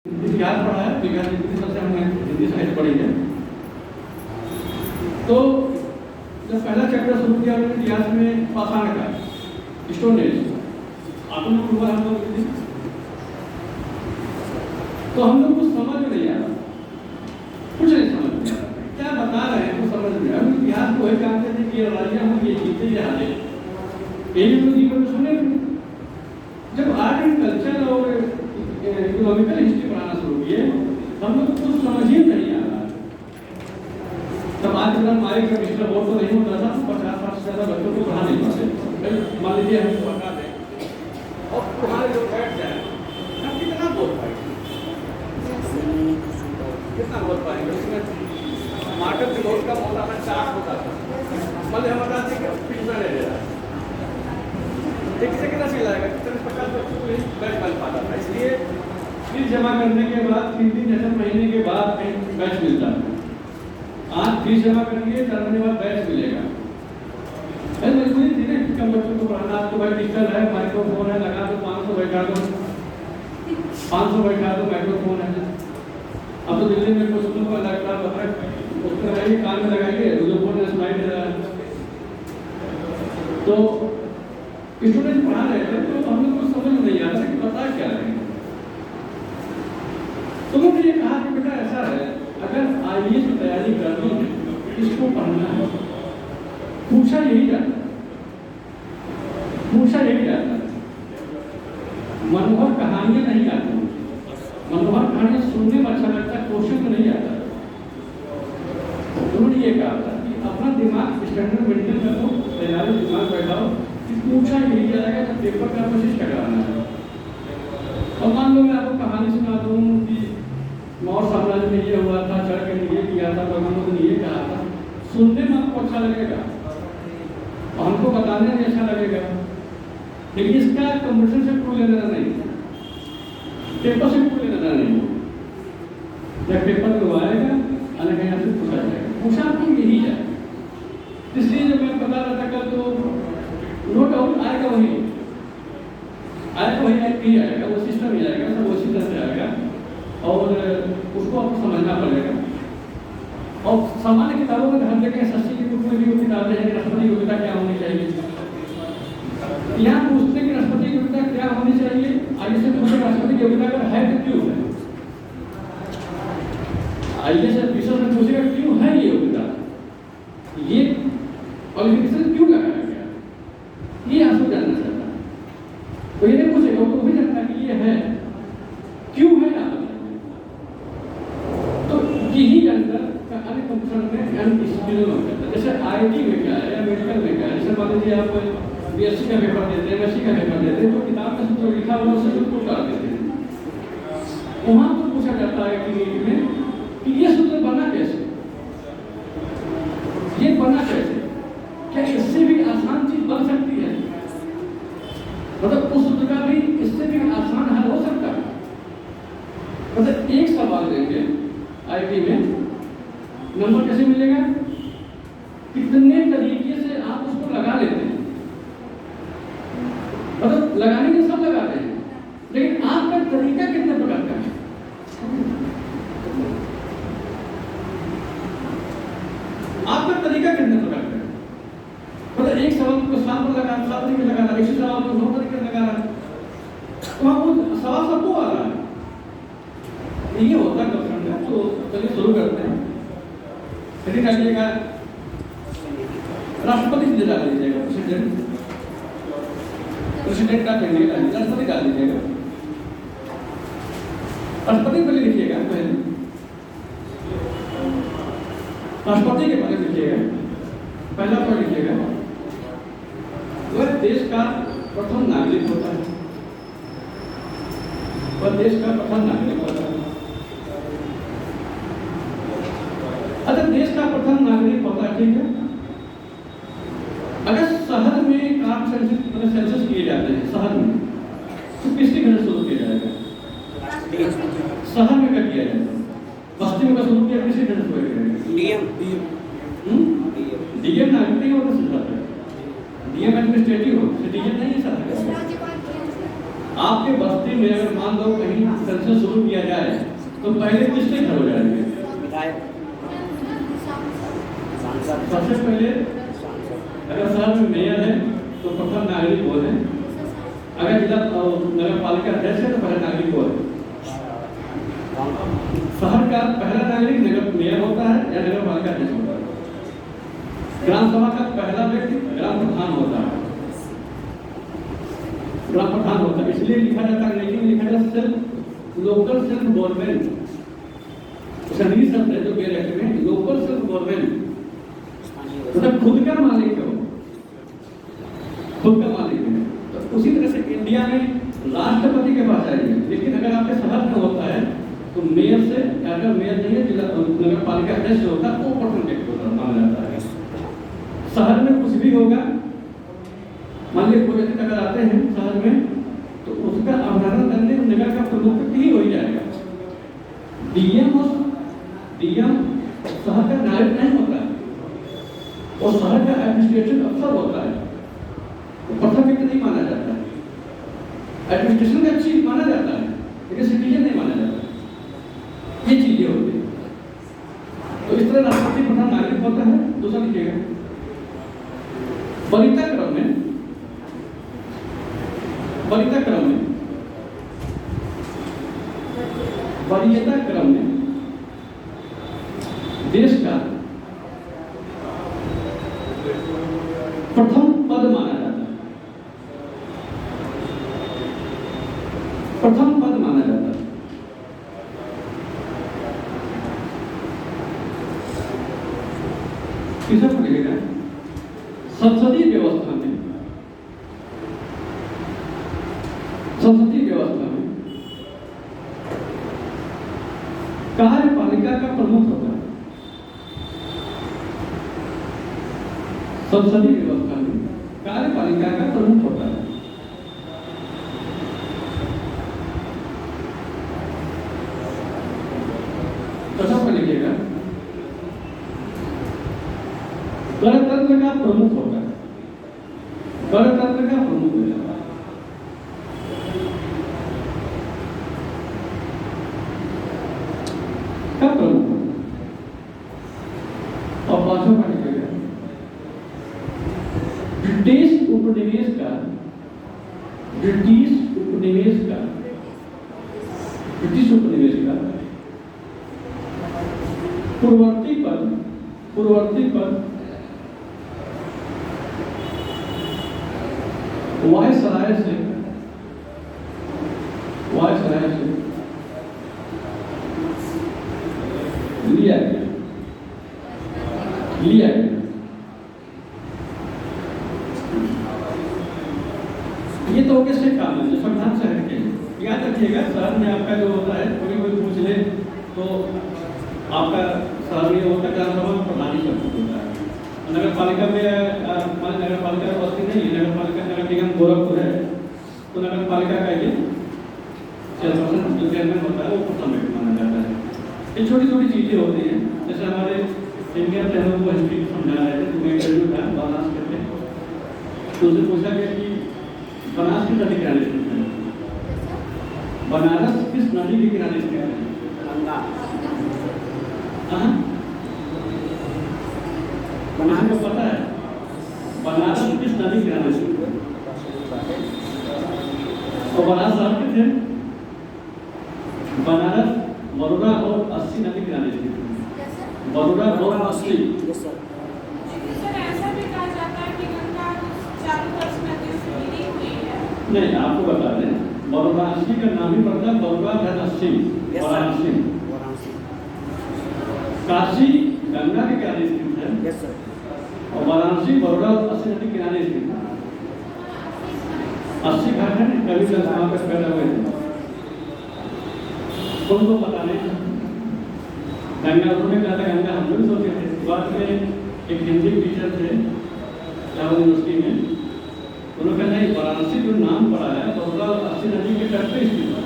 इतिहास पढ़ा है, विज्ञान हिंदी सबसे हमने हिंदी साहित्य पढ़ी है। तो जब पहला चैप्टर शुरू किया हमने इतिहास में पाषाण का, स्टोन एज, आधुनिक युग हम लोग थी, तो हम लोग कुछ समझ में नहीं आ रहा, कुछ नहीं समझ में आ रहा, क्या बता रहे हैं कुछ समझ में। हम इतिहास को वही जानते थे कि लड़ाइयाँ हम ये जीते ये हारे, यही हम लोग जीवन में सुने थे। जब आर्ट एंड कल्चर और इकोनॉमिकल हिस्ट्री पढ़ाना शुरू किए, हम लोग कुछ समझ ही नहीं आ रहा। तब आज अगर हमारे मिस्टर बोर्ड तो नहीं होता था, 50-60 से ज़्यादा बच्चों को पढ़ा नहीं पाते। मान लीजिए हम पढ़ा दें और तुम्हारे लोग बैठ जाए, हम कितना बोल पाएंगे, कितना बोल पाएंगे। उसमें मार्केट भी बहुत कम होता था, 4 होता था, मतलब हम बताते कि पिछड़ा ले ले रहा है, एक से कितना सिलाएगा, 50 बच्चों को नहीं बैच बन पाता था। इसलिए फीस जमा करने के बाद 3-3 महीने के बाद बैच मिलता है। आज फीस जमा करेंगे, 4 महीने बाद बैच मिलेगा। मजबूरी थी ना कि कम बच्चों को पढ़ाना। आपको भाई डिजिटल है, माइक्रोफोन है, लगा दो, 500 बैठा दो, 500 बैठा दो, माइक्रोफोन है। अब तो दिल्ली में कुछ लोग लैपटॉप है, उसको लगाइए, कान में लगाइए, जो फोन स्लाइड दे रहा है। तो स्टूडेंट पढ़ा रहे थे, तो हम लोग को समझ नहीं आ रहा कि बता क्या रहे हैं। तो उन्होंने ये कहा कि बेटा ऐसा है, अगर IAS की तैयारी करनी है, इसको पढ़ना है, पूछा यही जाता है। मनोहर कहानियां नहीं आती, मनोहर कहानियां सुनने में अच्छा लगता है, क्वेश्चन में नहीं आता। उन्होंने ये कहा था कि अपना दिमाग स्टैंडर्ड मेंटेन करो, तैयारी दिमाग बैठाओ, पूछा यही जाएगा तो पेपर का कोशिश कराना है। और मान लो मैं आपको कहानी सुना दूँ कि मौर्य साम्राज्य में ये हुआ था, चढ़ के ये किया था, भगवान ने ये कहा था, सुनने में आपको अच्छा लगेगा और हमको बताने में अच्छा लगेगा, लेकिन इसका कंप्यूटर से कोई लेना नहीं, पेपर से कोई लेना नहीं। जब पेपर को आएगा अलग यहाँ से पूछा जाएगा, पूछा आपको यही जाए। इसलिए जब मैं पता रहता कल तो नो डाउट आएगा वही ही आएगा, वो सिस्टम ही आएगा, सब उसी तरह से आएगा और उसको आपको समझना पड़ेगा। और सामान्य किताबों में हर जगह SSC की बुक में भी वो किताबें हैं कि राष्ट्रपति योग्यता क्या होनी चाहिए। यहाँ पूछते हैं कि राष्ट्रपति योग्यता क्या होनी चाहिए, आगे से पूछे राष्ट्रपति योग्यता अगर है तो क्यों है। आइए से विषय में पूछेगा क्यों है ये योग्यता, ये क्वालिफिकेशन क्यों लगाया गया, ये आपको जानना चाहता है। तो ये नहीं पूछेगा, वो भी जानता है कि ये है, क्यों है आप बताइए। तो यही जानकर अन्य कंपनी में अन्य डिसिप्लिन में होता है। जैसे IT में क्या है या मेडिकल में क्या है, जैसे मान लीजिए आप BSc का पेपर देते हैं, MSc का पेपर देते हैं, तो किताब में जो लिखा हुआ उससे बिल्कुल उतार देते हैं। वहाँ तो पूछा जाता है कि ये सूत्र बना कैसे, ये बना कैसे, क्या इससे भी आसान चीज बन सकती है, मतलब उस सूत्र का भी इससे भी आसान हल हो सकता है। मतलब एक सवाल देंगे IT में, नंबर कैसे मिलेगा, कितने तरीके से आप उसको लगा लेते हैं, मतलब लगाने के सब लगाते हैं, लेकिन आपका तरीका कितने प्रकार का है। आपका तरीका कितने प्रकार का है, मतलब एक सवाल को 7 पर लगाना, 7 तरीके लगाना, एक सवाल को 9 तरीके लगाना, तो वो सवाल सबको आ रहा है। ये होता है क्वेश्चन का। तो चलिए शुरू करते हैं। हेडिंग डालिएगा, राष्ट्रपति से डाल दीजिएगा, प्रेसिडेंट का कहेंगे, राष्ट्रपति डाल दीजिएगा। राष्ट्रपति पहले लिखिएगा, पहले राष्ट्रपति के बारे में लिखिएगा, पहला पॉइंट लिखिएगा, वह देश का प्रथम नागरिक होता है, वह देश का प्रथम नागरिक होता है। अगर देश का प्रथम नागरिक होता है, ठीक है। अगर शहर में काम सेंसस किए जाते हैं शहर में, तो किसके घर शुरू किया जाएगा, शहर में क्या किया जाएगा, बस्ती में शुरू किया, किसी घर शुरू किया DM नागरिक नहीं होता, DM एडमिनिस्ट्रेटिव हो, DM नहीं है शहर। आपके बस्ती में अगर मान लो कहीं सेंसस शुरू किया जाए तो पहले किसके घर हो जाएंगे? सबसे पहले अगर शहर में मेयर है तो प्रथम नागरिक वो है, अगर जिला नगर पालिका अध्यक्ष है तो पहला नागरिक वो है। शहर का पहला नागरिक नगर मेयर होता है या नगर पालिका अध्यक्ष होता है। ग्राम सभा का पहला व्यक्ति ग्राम प्रधान होता है, ग्राम प्रधान होता है। इसलिए लिखा जाता है, लेकिन लिखा जाता है सेल्फ लोकल सेल्फ गवर्नमेंट, सभी शब्द है जो कह रहे हैं लोकल सेल्फ गवर्नमेंट, मतलब खुद का मालिक हो, खुद का मालिक है। तो उसी तरह से इंडिया में राष्ट्रपति के पास आएगी, लेकिन अगर आपके शहर में होता है तो मेयर से, अगर मेयर नहीं है जिला नगर पालिका अध्यक्ष होता है वो प्रथम व्यक्ति होता माना जाता है। शहर में कुछ भी होगा, मान लीजिए कोई अगर आते हैं शहर में तो उसका अवधारण करने नगर का प्रमुख ही हो जाएगा। डीएम शहर का नायक नहीं होता है और शहर का एडमिनिस्ट्रेटिव अफसर होता है, तो प्रथम व्यक्ति नहीं माना जाता है। एडमिनिस्ट्रेशन का चीफ माना जाता है लेकिन सिटीजन नहीं माना जाता। ये चीजें होती है। तो इस तरह राष्ट्रपति प्रथम नागरिक होता है। दूसरा लिखिएगा, वरीयता क्रम में देश का प्रथम पद माना जाता है, प्रथम पद माना जाता है। तीसरा पढ़िएगा, संसदीय व्यवस्था में कार्यपालिका का प्रमुख होता है। संसदीय व्यवस्था में कार्यपालिका का प्रमुख होता है। कथा पर लिखिएगा, गणतंत्र का प्रमुख होता है, गणतंत्र का प्रमुख हो जाता है। का प्रमुख और पांचों का लिखिएगा, ब्रिटिश उपनिवेश का पूर्ववर्ती पद वायसराय से लिया गया। ये तो कैसे काम है जो संविधान से हटके। याद रखिएगा, शहर में आपका जो होता है, कोई पूछ ले तो आपका शहर में होता है ग्राम सभा में प्रधान ही सब होता है। नगर पालिका में नगर पालिका बस्ती नहीं है, नगर पालिका नगर निगम गोरखपुर है तो नगर पालिका का ये चेयरपर्सन जो चेयरमैन होता है वो प्रथम व्यक्ति माना जाता है। ये छोटी छोटी चीजें होती हैं। जैसे हमारे इंडिया पहले वो हिस्ट्री समझा रहे थे, तुम्हें इंटरव्यू था बनारस करते, तो उससे पूछा गया कि बनारस किस नदी किनारे स्थित है? बनारस किस नदी के किनारे स्थित है? गंगा। बनारस को पता है बनारस किस नदी के किनारे स्थित है? और बनारस शहर के थे, बनारस बड़ौदा और 80 नदी के किनारे स्थित है। बड़ौदा और 80। ऐसा भी कहा जाता है कि गंगा चारों तरफ नदियों से घिरी हुई है। नहीं, आपको बता दें, वाराणसी का नाम ही पड़ता है बड़ौदा वाराणसी। काशी गंगा के किनारे स्थित है और वाराणसी बड़ौदा 80 नदी के किनारे स्थित है। 80 घाट है, कभी वहाँ पर पैदा हुए थे, उनको पता नहीं। गंगा उन्होंने कहा था, गंगा हम लोग सोचे थे। बाद में एक हिंदी टीचर थे इलाहाबाद यूनिवर्सिटी में, उन्होंने कहा नहीं, वाराणसी जो नाम पड़ा है बड़ौदा 80 नदी के तट पे स्थित है।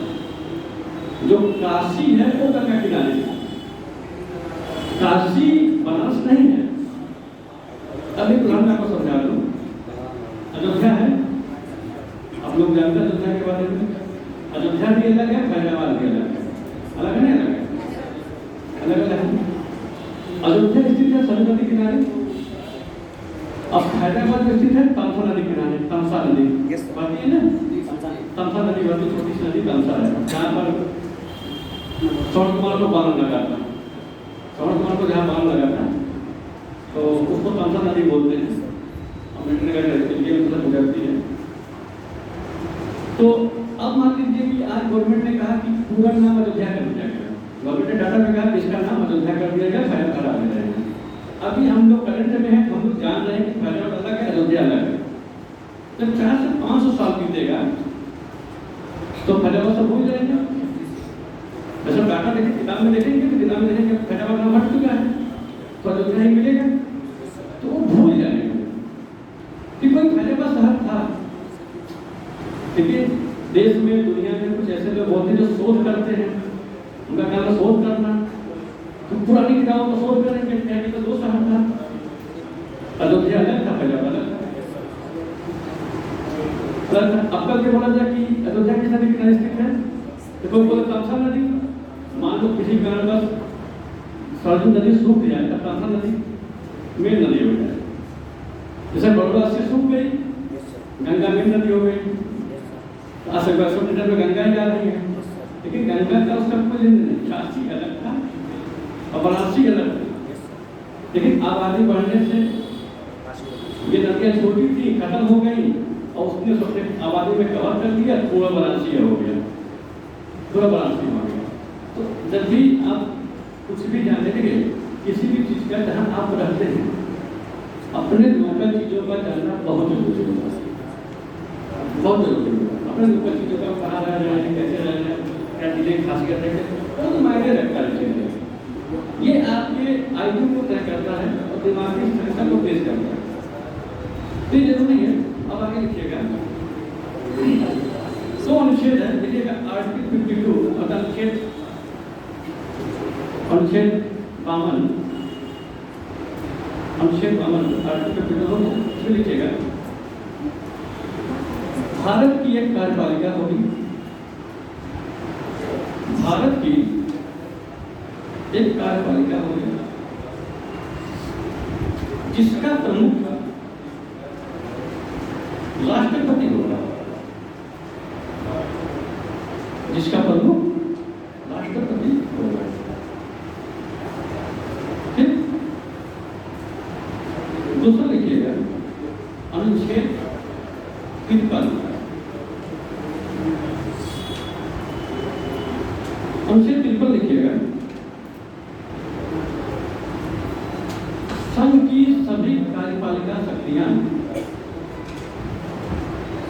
जो काशी है वो गंगा किनारे है, काशी बनारस नहीं है। अभी पुराना आपको समझा दूं, अयोध्या है, आप लोग जानते हैं अयोध्या के बारे में। अयोध्या भी अलग है, फैजाबाद भी अलग है। अलग है ना? अलग है, अलग अलग है। अयोध्या स्थित है सरयू नदी किनारे, अब फैजाबाद में स्थित है तमसा नदी किनारे, तमसा नदी बहती है ना, तमसा नदी बहती, छोटी सी नदी तमसा है, जहाँ पर श्रवण कुमार को बाण लगा था, श्रवण कुमार को जहाँ बाण लगा था तो उसको तमसा नदी बोलते हैं, गुजरती है। तो अब मान लीजिए कि आज गवर्नमेंट ने कहा कि पूरा नाम अयोध्या कर दिया गया, गवर्नमेंट ने डाटा में कहा कि इसका नाम अयोध्या कर दिया गया, फैल करा दे रहे हैं। अभी हम लोग करंट में हैं, हम लोग जान रहे हैं कि फैजाबाद अलग है, अयोध्या अलग है। जब 400 से 500 साल बीतेगा तो फैजाबाद सब भूल जाएंगे। जैसे डाटा देखें, किताब में देखेंगे तो किताब में देखेंगे फैजाबाद नाम हट चुका है, तो अयोध्या ही मिलेगा, तो वो भूल जाएंगे कि कोई फैजाबाद शहर था। देखिए देश में, दुनिया में कुछ ऐसे लोग होते हैं जो शोध करते हैं, उनका काम है शोध करना, तो पुरानी किताबों को शोध करेंगे, कहेंगे तो दो शहर था, अयोध्या अलग था, फैजाबाद अलग था। अब कल के बोला जाए कि अयोध्या किस नदी किनारे स्थित है, तो कोई बोले तमसा नदी, मान लो किसी कारणवश सरयू नदी सूख जाए तब तमसा नदी मेन नदी हो जाए। जैसे बड़ौदा से सूख गई, गंगा मेन नदी हो गई, आज मीटर में गंगा ही आ रही है, लेकिन गंगा का उसका कोई लेन नहीं, काशी अलग था और वाराणसी अलग था। लेकिन आबादी बढ़ने से ये नदियाँ छोटी थी, खत्म हो गई और उसने सबसे आबादी में कवर कर दिया, पूरा वाराणसी हो गया, पूरा वाराणसी हो गया। तो जब भी आप कुछ भी जानने लगे, किसी भी चीज़ का जहाँ आप रहते हैं, अपने लोकल चीज़ों का जानना बहुत जरूरी होता है, बहुत जरूरी होता है। अपने लोकल चीज़ों का कहाँ रह रहे हैं, कैसे रह रहे हैं, क्या चीज़ें खासियत है, वो तो मायने रखता है चीज़ें। ये आपके आयु को तय करता है और दिमागी संख्या को पेश करता है, तो ये जरूरी है। अब आगे लिखिएगा, तो अनुच्छेद है, देखिएगा आर्टिकल 52 और अनुच्छेद 52, अनुच्छेद 52 आर्टिकल 52 इसमें लिखिएगा, भारत की एक कार्यपालिका होगी, भारत की एक कार्यपालिका होगी जिसका प्रमुख राष्ट्रपति होगा, जिसका प्रमुख राष्ट्रपति होगा। फिर दूसरा लिखिएगा अनुच्छेद 53, अनुच्छेद 53 लिखिएगा, संघ की सभी कार्यपालिका शक्तियां,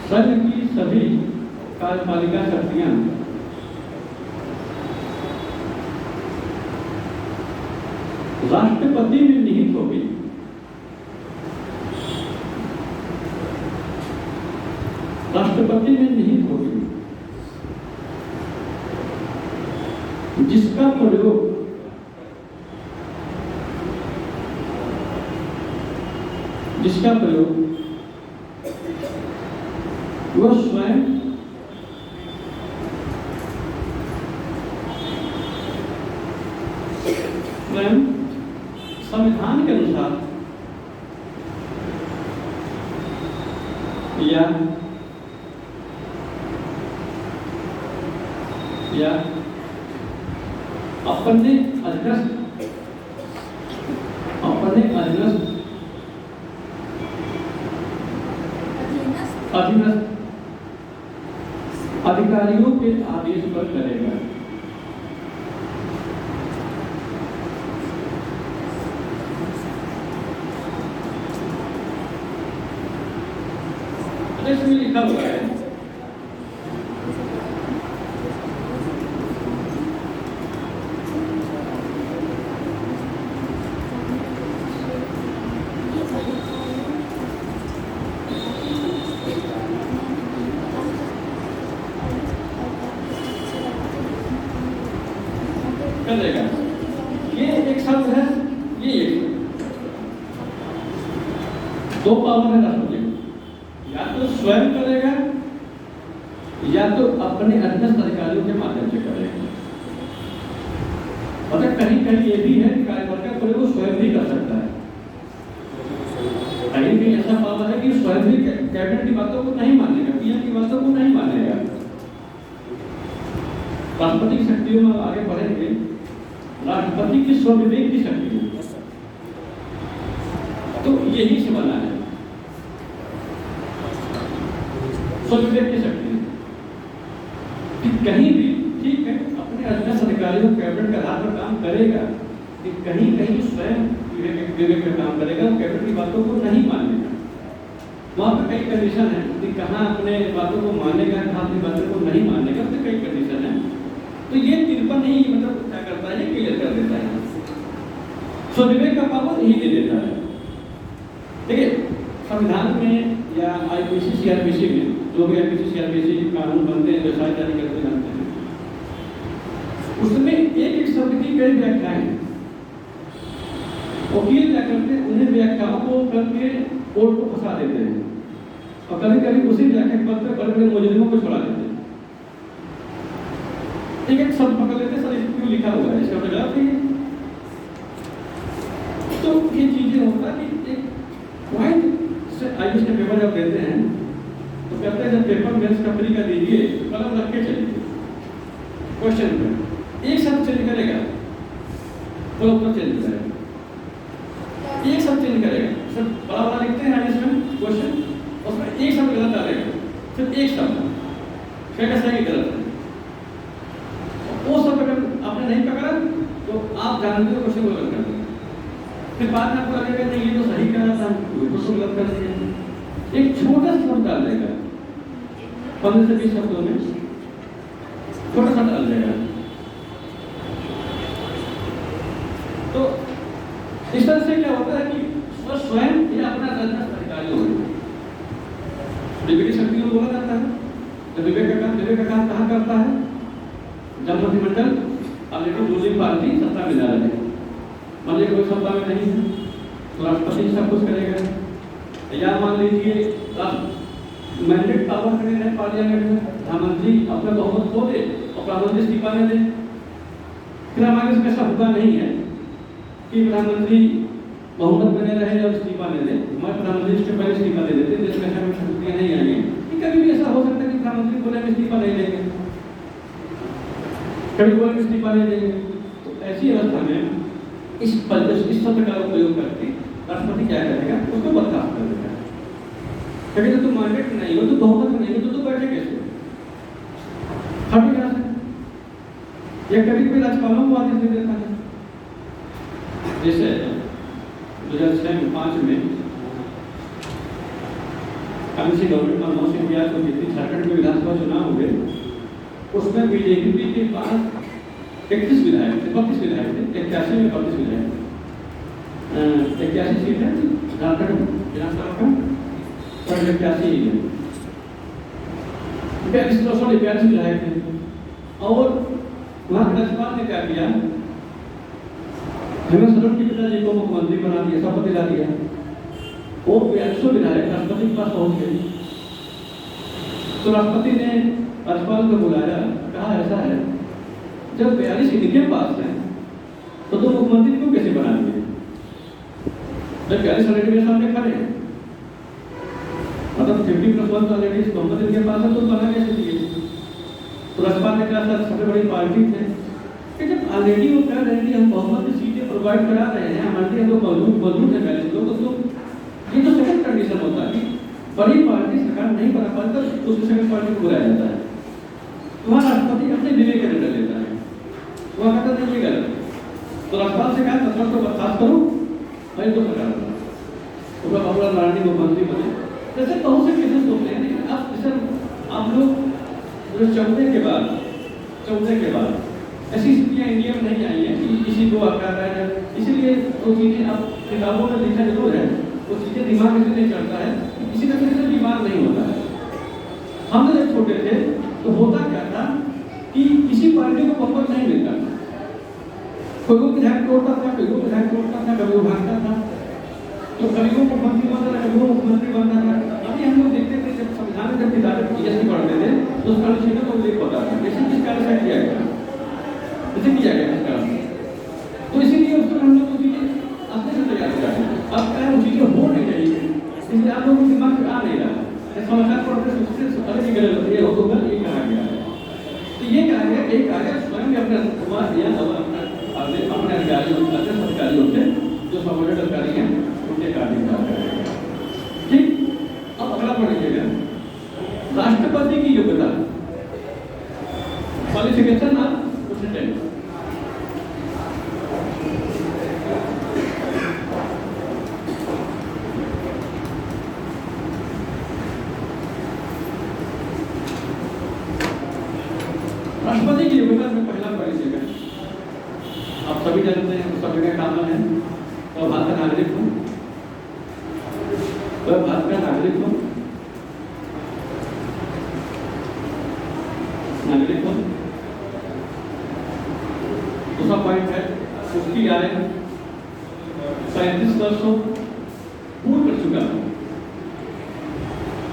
संघ की सभी कार्यपालिका शक्तियां राष्ट्रपति में निहित होगी, राष्ट्रपति में निहित होगी, जिसका प्रयोग वह स्वयं संविधान के अनुसार या अपने अधीनस्थ अधिकारियों के आदेश पर करेगा। इसमें लिखा हुआ है करेगा, ये एक शब्द है, ये एक दो पावर है राष्ट्रपति, या तो स्वयं करेगा या तो अपने अपने अधीनस्थ अधिकारियों के माध्यम से करेगा। मतलब कहीं कहीं ये भी है कि कार्यपालिका को वो स्वयं भी कर सकता है। कहीं भी ऐसा पावर है कि स्वयं भी कैबिनेट की बातों को नहीं मानेगा, पीएम की बातों को नहीं मानेगा। राष्ट्रपति की शक्तियों में आगे बढ़ेंगे। राष्ट्रपति की स्वविवेक की शक्ति है, तो यही से बना है स्वविवेक की शक्ति कि कहीं भी ठीक है अपने अधीनस्थ अधिकारियों कैबिनेट के आधार पर काम करेगा, कि कहीं कहीं स्वयं विवेक में काम करेगा, कैबिनेट की बातों को नहीं मानेगा। वहाँ पर कई कंडीशन है कि कहाँ अपने बातों को मानेगा, कहाँ अपनी बातों को नहीं मानेगा, तो कई कंडीशन है। तो ये 53 ही मतलब क्या करता है, क्लियर कर देता है, स्वविवेक का पावर यही दे देता है। देखिए संविधान में या आईपीसी सीआरपीसी में जो भी आईपीसी सीआरपीसी कानून बनते हैं, व्यवसाय जारी करते जानते हैं, उसमें एक एक शब्द की कई व्याख्याएं हैं। वकील क्या करते हैं, उन्हें व्याख्याओं को करके कोर्ट को फंसा देते हैं और कभी कभी उसी व्याख्या पद पर बड़े बड़े मुजरिमों को छोड़ा देते हैं। एक एक शब्द पकड़ लेते, सर इस क्यों लिखा हुआ है, इसका गलत है। तो ये चीजें होता है कि एक पॉइंट से आईपीएस के पेपर जब देते हैं तो कहते हैं जब पेपर मेंस कंपनी का दीजिए कलम रख के चलिए, क्वेश्चन में एक शब्द चेंज करेगा तो उत्तर चेंज करेगा, एक शब्द चेंज करेगा, सर बड़ा बड़ा लिखते हैं इसमें क्वेश्चन, उसमें एक शब्द गलत डालेगा, फिर एक शब्द क्या सही गलत है, वो सब अगर आपने नहीं पकड़ा तो आप जानते हो क्वेश्चन को गलत कर देंगे, फिर बाद में आपको लगेगा नहीं ये तो सही करा था, तो गलत कर दिया। एक छोटा सा शब्द डाल देगा, 15 से 20 शब्दों में छोटा सा डाल देगा। तो इस तरह से क्या होता है कि स्वयं या अपना अधीनस्थ अधिकारी हो, विवेक की शक्ति को बोला जाता है। तो विवेक का काम कहाँ करता है, जब मंत्रिमंडल ऑलरेडी रूलिंग पार्टी सत्ता में जा रही है, मान लीजिए कोई सत्ता में नहीं है तो राष्ट्रपति सब कुछ करेगा। या मान लीजिए मैंडेट पावर खड़े रहे पार्लियामेंट में, प्रधानमंत्री अपना बहुमत खो दे और प्रधानमंत्री इस्तीफा दे दे, फिर हमारे से ऐसा हुआ नहीं है कि प्रधानमंत्री बहुमत बने रहे और इस्तीफा दे दे। हमारे प्रधानमंत्री इसके पहले इस्तीफा दे देते, देश में ऐसा शक्तियाँ नहीं आएंगी कि कभी भी ऐसा हो सकता है कि प्रधानमंत्री बोले हम इस्तीफा नहीं देंगे, कभी बोले इस्तीफा नहीं देंगे। तो ऐसी अवस्था में इस शब्द का उपयोग करके राष्ट्रपति क्या करेगा, उसको बर्खास्त कर देगा। कभी तो तुम मैंडेट नहीं हो, तो बहुमत नहीं हो, तो बैठे कैसे, हट यहाँ से। या कभी कोई राज्यपालों को आदेश दे देता है, जैसे 2005 में कांग्रेस गवर्नमेंट मनमोहन सिंह की को जीती, झारखंड में विधानसभा चुनाव हुए, उसमें बीजेपी के पास 31 विधायक थे, 32 विधायक थे, 81 में 32 विधायक थे, 81 सीट है झारखंड विधानसभा का, 81 ही है, 42 विधायक थे। और वहाँ के राज्यपाल ने क्या किया, हेमंत सोरेन के पिताजी को मुख्यमंत्री बना दिया, शपथ दिला दिया। वो 42 विधायक राष्ट्रपति के पास पहुंच गए, तो राष्ट्रपति ने राज्यपाल को बुलाया, कहा ऐसा है जब 42 इनके पास है तो तुम मुख्यमंत्री को कैसे बना दिए, जब 42 ऑलरेडी मेरे सामने खड़े हैं, मतलब 50+1 ऑलरेडी बहुमत इनके पास है, तो बना कैसे दिए। तो राज्यपाल ने कहा सर सबसे बड़ी पार्टी थे कि जब ऑलरेडी वो कह रहे हैं कि हम बहुमत की सीटें प्रोवाइड करा रहे हैं, हमारे हम लोग मौजूद है पहले लोग, तो ये तो सेकंड कंडीशन होता है कि बड़ी पार्टी सरकार नहीं बना पाती तो उसको सेकंड पार्टी को बुलाया जाता है। वहाँ राष्ट्रपति अपने विवेक का निर्णय लेता है, वहाँ कहता नहीं ये गलत, तो राज्यपाल से कहा सत्ता को बर्खास्त करो और इनको सरकार बना, उसका बाबूलाल मरांडी मुख्यमंत्री बने। जैसे बहुत से केसेस होते हैं, लेकिन अब जैसे आप लोग जो 14 के बाद ऐसी स्थितियाँ इंडिया में नहीं आई हैं कि किसी को आकार है, इसलिए वो चीज़ें आप किताबों में लिखा जरूर है, वो चीज़ें दिमाग में नहीं चढ़ता है, किसी तरह से बीमार नहीं होता है। हम जब छोटे थे तो होता क्या था कि किसी पार्टी को बहुमत नहीं मिलता था, कोई को विधायक तोड़ता था, कोई को विधायक तोड़ता था, कभी वो भागता था, तो कभी को मुख्यमंत्री बनता था, कभी वो मुख्यमंत्री बनता था। अभी हम लोग देखते थे जब संविधान में जब किताबें पढ़ते थे तो उसका अनुच्छेद को उल्लेख होता है, जैसे किस कारण से किया गया, जैसे किया गया किस कारण से। तो इसीलिए उसको हम लोग को चीजें अपने से तैयार कर रहे हैं। अब क्या है, वो चीजें हो नहीं रही है, इसलिए आप लोगों के दिमाग में आ नहीं रहा है। समाचार पढ़ते उससे अलग ही गलत ये होगा, ये कहा गया है। तो ये कहा गया, एक कहा गया स्वयं ने अपने कुमार दिया अपने अधिकारियों अधिकारियों से, जो सबॉर्डिनेट अधिकारी हैं उनके कार्य। ठीक, अब अगला पढ़ लीजिएगा, राष्ट्रपति की योग्यता, क्वालिफिकेशन ऑफ प्रेसिडेंट। राष्ट्रपति की योग्यता में पहला पढ़ लीजिएगा, आप सभी जानते हैं, तो सभी का काम है तो भारत का नागरिक हूँ, तो भारत का नागरिक हूँ, दूसरा पॉइंट है उसकी आय 35 वर्षों पूर्ण कर चुका हूँ,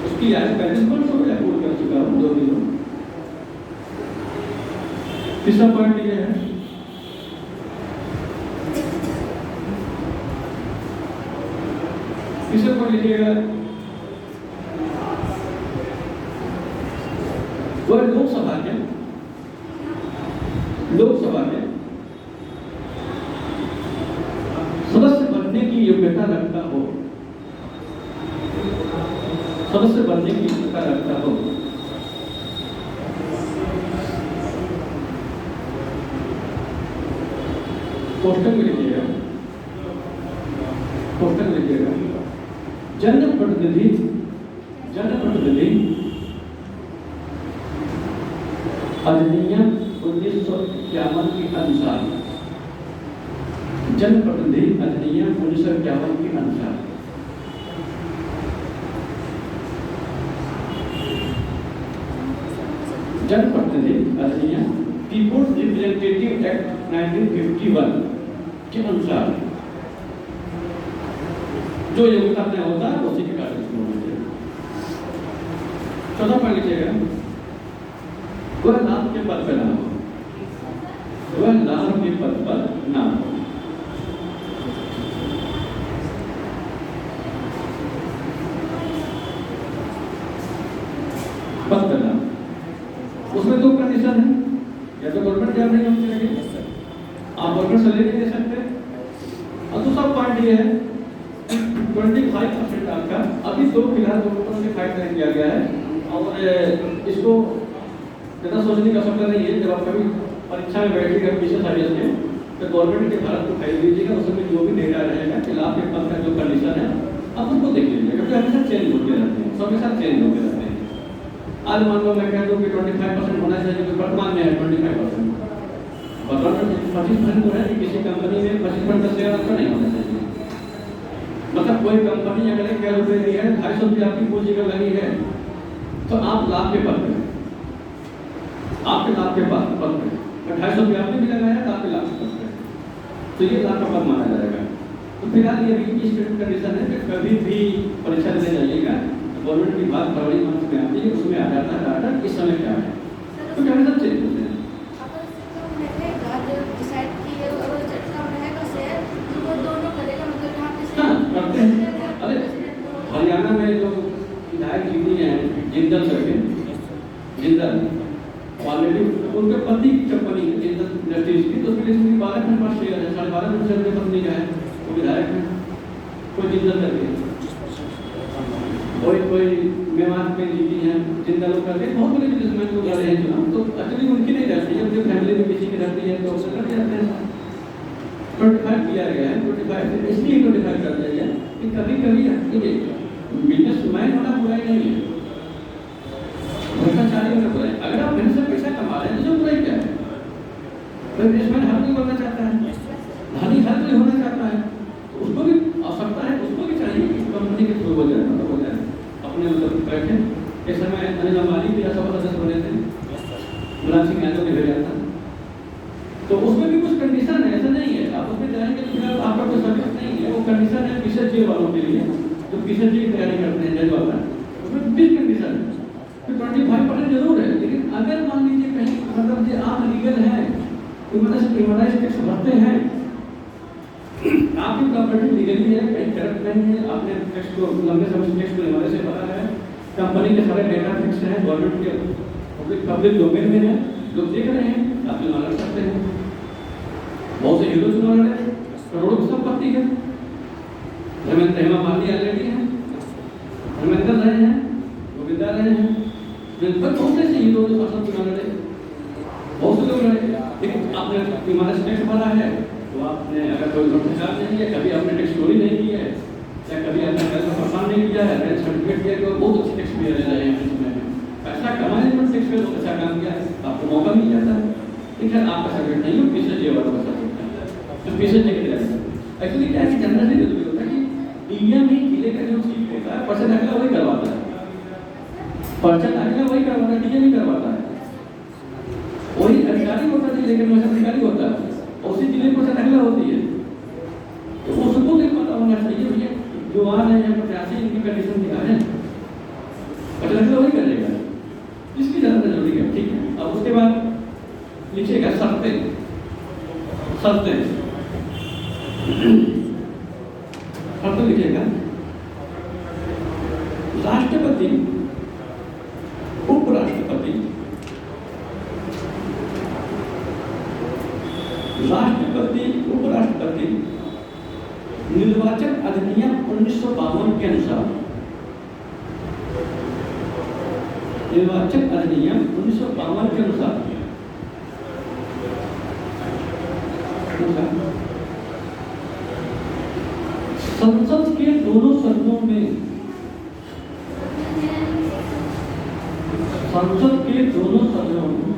उसकी आय 35 वर्षों या पूर्ण कर चुका हूँ 2 दिनों। तीसरा पॉइंट ये है तीसरा पॉइंट लीजिएगा, वह लोकसभा के सदस्य बनने की योग्यता रखता हो, सदस्य बनने की योग्यता रखता हो। कोष्टक में लिखिएगा, कोष्टक में लिखिएगा, जनप्रतिनिधि अधिनियम 1951 के अनुसार, जनप्रतिनिधि अधिनियम 1951 के अनुसार जनप्रतिनिधि अधिनियम पीपुल्स रिप्रेजेंटेटिव एक्ट 1951 के अनुसार जो योग्यता अपने होता है उसी के कारण होना चाहिए। चौथा पॉइंट लिखिएगा, वह लाभ के पद पर ना हो, वह लाभ के पद पर ना हो। पद पर ना, उसमें 2 कंडीशन है, या तो गवर्नमेंट जॉब नहीं होनी चाहिए, आप गवर्नमेंट सैलरी नहीं दे सकते, और दूसरा पॉइंट ये है 25% आपका अभी 2 फिलहाल 2.5 तय किया गया है, और इसको ज़्यादा सोचने का आवश्यकता नहीं है। जब आप कभी परीक्षा में बैठिएगा पीछे सर्विस में, तो गवर्नमेंट के भारत को फाइल दीजिएगा, उसमें जो भी डेटा रहेगा कि लाभ के पद का जो कंडीशन है आप उसको देख लीजिएगा, क्योंकि हमेशा चेंज होते रहते हैं, सबके साथ चेंज होते रहते हैं। आज मान लो मैं कह दूँ कि 25% होना चाहिए, तो वर्तमान में है 25%, वर्तमान में 25% तो है कि किसी कंपनी में 25% का शेयर आपका नहीं होना चाहिए। मतलब कोई कंपनी अगर 1,000 रुपये दी है, 250 रुपये आपकी पूंजी का लगी है, तो आप लाभ के पद पे, आपके लाभ के पद पे 250 रुपये आपने भी लगाया तो आपके लाभ के पद पे, तो ये लाभ का पद माना जाएगा। तो फिलहाल ये भी इस कंडीशन है कि कभी भी परीक्षा देने जाइएगा, गवर्नमेंट की बात फरवरी मार्च में आती है, उसमें आ जाता है डाटा इस समय क्या है, तो क्या सब चेंज होते हैं। करते हैं। अरे हरियाणा में जो विधायक जीती हैं जिंदल करके, जिंदल ऑलरेडी उनके पति की कंपनी है जिंदल इंडस्ट्रीज की, तो उसके लिए उनकी 12% शेयर है, 12.5% उनके पत्नी का है, वो विधायक है, कोई जिंदल करके, कोई मेवात में जीती हैं जिंदल करके, बहुत बड़े बिजनेसमैन लोग रहे हैं चुनाव, तो एक्चुअली उनकी नहीं रहती है, उनकी फैमिली में किसी की रहती है तो अवसर कर जाते हैं। 25 दिया गया है, 25 इसलिए 25 कर दिया गया कि कभी कभी बिजनेसमैन होना बुराई नहीं है, भ्रष्टाचारी होना बुराई। अगर आप मेहनत से पैसा कमा रहे हैं तो बुराई क्या है? तो बिजनेसमैन हर कोई बनना चाहता है, धनी हर कोई होना चाहता है, तो उसको भी आवश्यकता है, उसको भी चाहिए कि कंपनी के थ्रू हो जाए, मतलब हो जाए अपने मतलब बैठे। इस समय अनिल अंबानी भी सभा सदस्य बने थे, मुलायम सिंह यादव ने भेजा था, तो उसमें भी कुछ कंडीशन है, ऐसा नहीं है आप उसमें जाएंगे तो आपका कोई सर्विस नहीं है, वो कंडीशन है पीसीएसजी वालों के लिए, जो पीसीएसजी की तैयारी करते हैं जज वाला, उसमें 20 कंडीशन है, तो 25% जरूर है, लेकिन अगर मान लीजिए कहीं मतलब जो आप लीगल हैं, इमराइज टैक्स भरते हैं, आपकी प्रॉपर्टी लीगली है, कहीं करप्ट नहीं है, आपने टैक्स को लंबे समय से टैक्स को इमराइज से भरा है, कंपनी के सारे डेटा फिक्स हैं, गवर्नमेंट के पब्लिक डोमेन में है, लोग देख रहे हैं, आप चुनाव लड़ सकते हैं। बहुत से हीरो चुनाव लड़े, करोड़ों की संपत्ति है, हेमा मालिनी ऑलरेडी है, धर्मेंद्र रहे हैं, गोविंदा रहे हैं, बिल्कुल बहुत से हीरो जो शासन चुनाव लड़े, बहुत से लोग लड़े। लेकिन आपने इमारत टैक्स भरा है, तो आपने अगर कोई भ्रष्टाचार नहीं है, कभी आपने टैक्स चोरी नहीं की है, या कभी आपने पैसा परेशान नहीं किया है, रेंट सर्टिफिकेट दिया, तो बहुत अच्छी टैक्स भी रहे हैं इसमें। पैसा कमाने में टैक्स पे तो अच्छा काम किया है, आपको मौका मिल जाता है। ठीक है, आपका सर्टिफिकेट नहीं हो, पीछे जे वाला बता सकता है, तो पीछे लेके जाएगा। एक्चुअली क्या है, जनरली जरूरी होता है कि इंडिया में किले का जो चीफ होता है, पर्चा दाखिला वही करवाता है, पर्चा दाखिला वही करवाता है, डीजे नहीं करवाता है, वही अधिकारी होता है, लेकिन वैसा अधिकारी होता है, उसी जिले में पर्चा दाखिला होती है। तो उसको नहीं पता होना चाहिए भैया जो आ रहे हैं प्रत्याशी, इनकी कंडीशन क्या है, पर्चा दाखिला वही करेगा, इसकी ज़्यादा जरूरी है। ठीक है, अब उसके बाद लिखिएगा शर्तें, शर्तें शर्तें लिखिएगा। राष्ट्रपति, उपराष्ट्रपति, राष्ट्रपति, उपराष्ट्रपति निर्वाचन अधिनियम 1952 के अनुसार, निर्वाचन अधिनियम 1952 के अनुसार संसद के दोनों सदनों में, संसद के दोनों सदनों में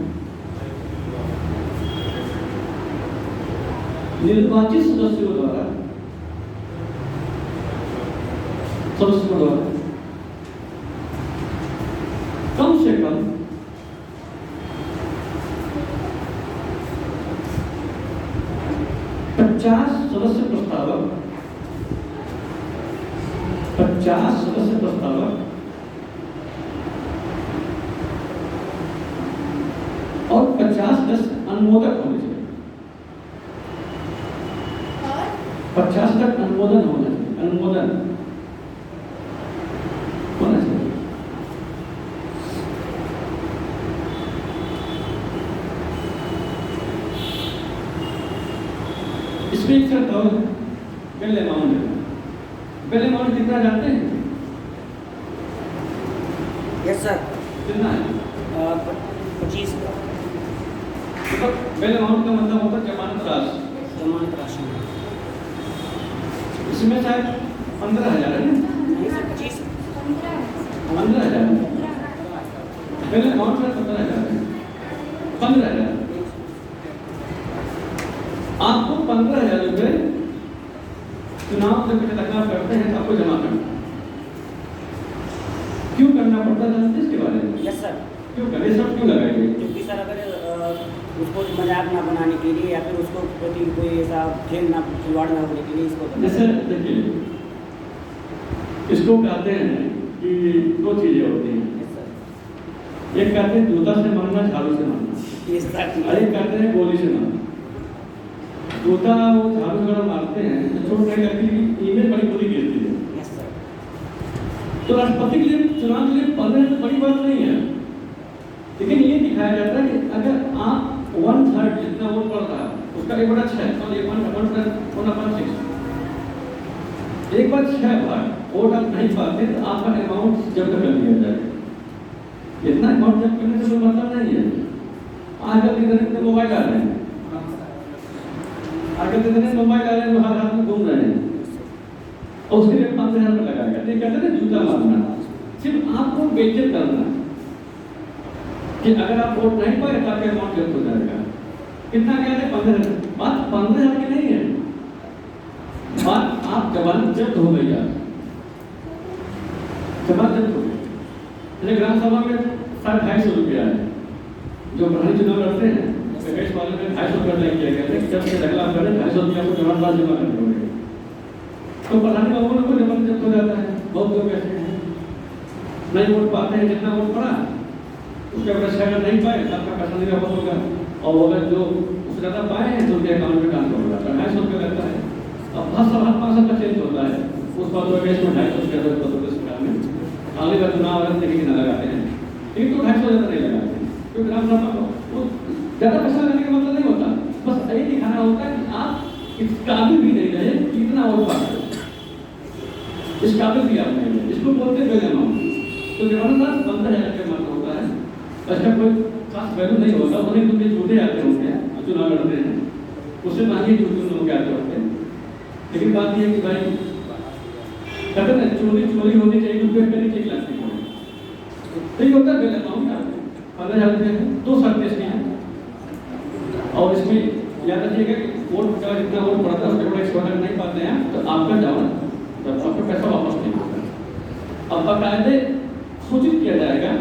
निर्वाचित सदस्यों द्वारा कम से कम 50 सदस्य प्रस्तावक, 50 सदस्य प्रस्तावक और 50 सदस्य अनुमोदक होने चाहिए। 50 तक अनुमोदन होना चाहिए, अनुमोदन होना चाहिए। इसमें एक शर्त और, बिल अमाउंट, बिल अमाउंट कितना जानते हैं? यस सर, कितना है? 25 बिल अमाउंट का मतलब होता है जमानत राशि, जमानत राशि। इसमें शायद 15,000 है ना? नहीं सर, 25 15,000 बिल अमाउंट में 15,000 है, 15,000। आपको 15,000 रुपये चुनाव जब तकरार करते हैं तो आपको जमा करना। क्यों करना पड़ता है जानते हैं इसके बारे में? Yes sir. क्यों करे, सब क्यों लगाएंगे? क्योंकि सर अगर उसको मजाक ना बनाने के लिए या फिर उसको प्रति कोई ऐसा खेल ना खिलवाड़ ना होने के लिए इसको जैसे देखिए, इसको कहते हैं कि 2 चीजें होती हैं। Yes sir. एक कहते हैं जूता से मारना, झाड़ू से मारना, यस सर। और एक कहते हैं गोली से मारना। जूता वो झाड़ू वगैरह मारते हैं तो चोट नहीं लगती, इमेज बड़ी बुरी गिरती है। Yes sir. तो राष्ट्रपति के लिए चुनाव के लिए 15 तो बड़ी बात नहीं है, लेकिन ये दिखाया जाता है कि अगर आप 1/3 जितना वोट पड़ रहा है उसका 1/6 और 1/6, एक बार 6 भाग वोट आप नहीं पाते तो आपका अमाउंट जब्त कर लिया जाएगा। इतना अमाउंट जब्त करने से कोई मतलब नहीं है। आजकल के दिन में मोबाइल आ रहे हैं, आजकल के दिन में मोबाइल आ रहे हैं, हर हाथ में घूम रहे हैं, और उसके लिए 15,000 रुपये लगाएगा। ये कहते हैं जूता मारना, सिर्फ आपको बेइज्जत करना कि अगर आप वोट नहीं पाए तो आपका अमाउंट जब्त हो जाएगा। कितना क्या है? 15,000। बात 15,000 की नहीं है, बात आप जमानत जब्त हो गई, जमानत जब्त हो गई। ग्राम सभा में 250 रुपया है, जो प्रधान चुनाव लड़ते हैं प्रदेश वाले में 250 रुपया तय किया गया था, जब से अगला करें 250 रुपया को जमानत जमा करने होंगे, तो प्रधान बाबू को जमानत जब्त हो जाता है। बहुत लोग ऐसे हैं नहीं वोट पाते हैं, जितना वोट पड़ा उसके अगर 6 अगर नहीं पाए तो आपका पैसा नहीं वापस होगा, और अगर जो उससे ज़्यादा पाए हैं तो उनके अकाउंट में ट्रांसफर हो जाता है। 250 रुपये लगता है। अब हर साल 5 साल का चेंज होता है, उस बात में 250 रुपये सरकार में आगे का चुनाव अगर देखिए ना लगाते हैं, लेकिन तो 250 ज़्यादा नहीं लगाते हैं, क्योंकि ग्राम सभा को ज़्यादा पैसा लगाने का मतलब नहीं होता, बस ये दिखाना होता है कि आप इस काबिल भी नहीं रहे कि इतना वोट पा रहे, इस काबिल भी आप नहीं रहे, इसको बोलते हैं बेल अमाउंट। तो जबरदस्त 15,000 रुपये मात्र होता है, इसका कोई खास वैल्यू नहीं होता। उन्हें तो झूठे आते होंगे चुनाव लड़ते हैं, उससे मांगे झूठे लोग आते होंगे। लेकिन बात यह है कि भाई कहते हैं चोरी होनी चाहिए, रुपये पे नीचे लगती है, तो ये होता है बेल अमाउंट का 15,000 रुपये है। 2 शर्तें इसमें हैं, और इसमें याद रखिएगा कि वोट का जितना वोट पड़ता है उसके बड़ा एक्स्ट्रा नहीं पाते हैं तो आपका जाओ तो आपका पैसा वापस नहीं होगा। अब बाकायदे सूचित किया जाएगा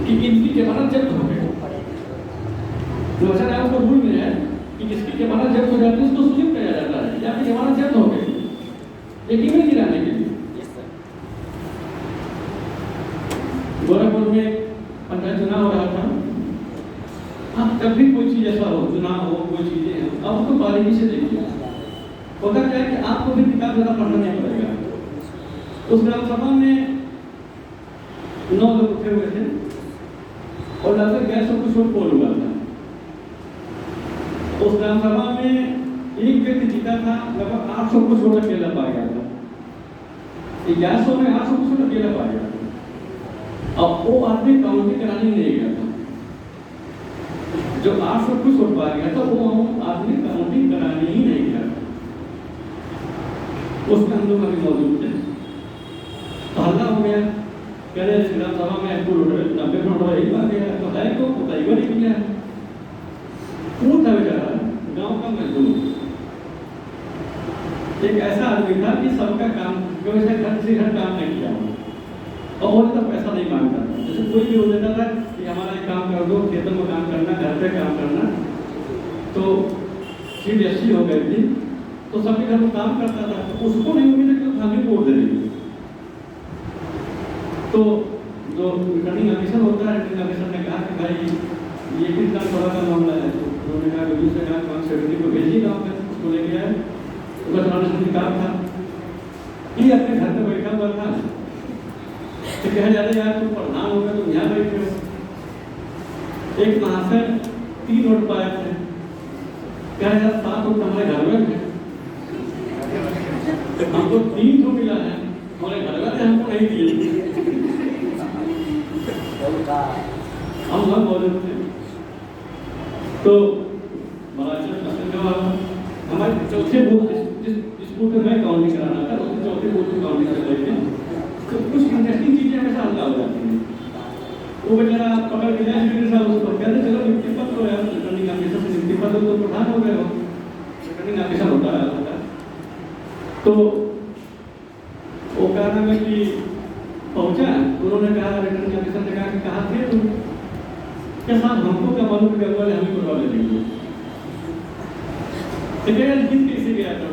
कि इनकी जमानत जब्त हो गई, निर्वाचन आयोग को रूल में है कि जिसकी जमानत जब्त हो जाती है उसको सूचित किया जाता है या फिर जमानत जब्त हो गई, लेकिन नहीं गिराने के लिए। गोरखपुर में पंचायत चुनाव हो रहा था, आप जब भी कोई चीज ऐसा हो, चुनाव हो, कोई चीजें हो, आप उसको बारीकी से देखिए। होता क्या है कि आपको भी किताब ज़्यादा पढ़ना नहीं पड़ेगा। उस ग्राम सभा में 9 लोग उठे हुए थे और लगभग 1100 कुछ वोट पोल हुआ था। उस ग्राम सभा में एक व्यक्ति जीता था, लगभग 800 कुछ वोट अकेला पा गया था। 1100 में 800 कुछ वोट अकेला पा गया था। अब वो आदमी काउंटिंग कराने नहीं गया था, जो 800 कुछ वोट पा गया था वो आदमी काउंटिंग कराने ही नहीं गया था। उसमें हम लोग अभी मौजूद थे, तो हल्ला हो गया, कह रहे ग्राम सभा में कुल 90 वोट यही पा गया, तो है को बताइए नहीं किया। कौन था बेचारा? गांव का मजदूर, एक ऐसा आदमी था कि सबका काम, जो ऐसा घर से घर काम नहीं किया और वो तो पैसा नहीं मांगता था। जैसे कोई भी हो जाता था कि हमारा एक काम कर दो, खेतों में काम करना, घर पे काम करना, तो सीट अच्छी हो गई थी तो सबके घर में काम करता था, तो उसको नहीं उम्मीद है कि वो हमें वोट दे देंगे। तो जो रिटर्निंग ऑफिसर होता है, रिटर्निंग ऑफिसर ने कहा कि भाई ये कितना बड़ा का मामला है, तो उन्होंने कहा कि दूसरे गाँव के सेक्रेटरी को भेजिए गाँव में, उसको लेके आए। उसका चुनाव काम था, ये अपने घर पे बैठा हुआ था, तो कह जाते यार तुम प्रधान हो गए, तुम यहाँ बैठे हो। एक महाशय 3 वोट पाए थे, कह यार 7 वोट हमारे घर में थे, हमको 3 तो मिला है, हमारे घर में हमको नहीं दिए। हम सब मौजूद थे, तो बड़ा अच्छा हमारे चौथे बूथ जिस बूथ में मैं काउंटिंग कराना था, उसके चौथे बूथ में काउंटिंग कर रहे थे। तो कुछ इंटरेस्टिंग चीजें हमेशा हल्ला हो जाती हैं। वो बेचारा पकड़ के जाए सेक्रेटरी साहब उसको कहते चलो नियुक्ति पत्र हो यार, रिटर्निंग ऑफिसर से नियुक्ति पत्र तो प्रधान हो गए हो, रिटर्निंग ऑफिसर होता है। तो वो कहा ना कि पहुंचा, उन्होंने कहा, रिटर्निंग ऑफिसर ने कहा कि कहाँ थे तुम? क्या साहब हमको क्या मालूम कि अगले हमें करवा देंगे। जीत कैसे गया था?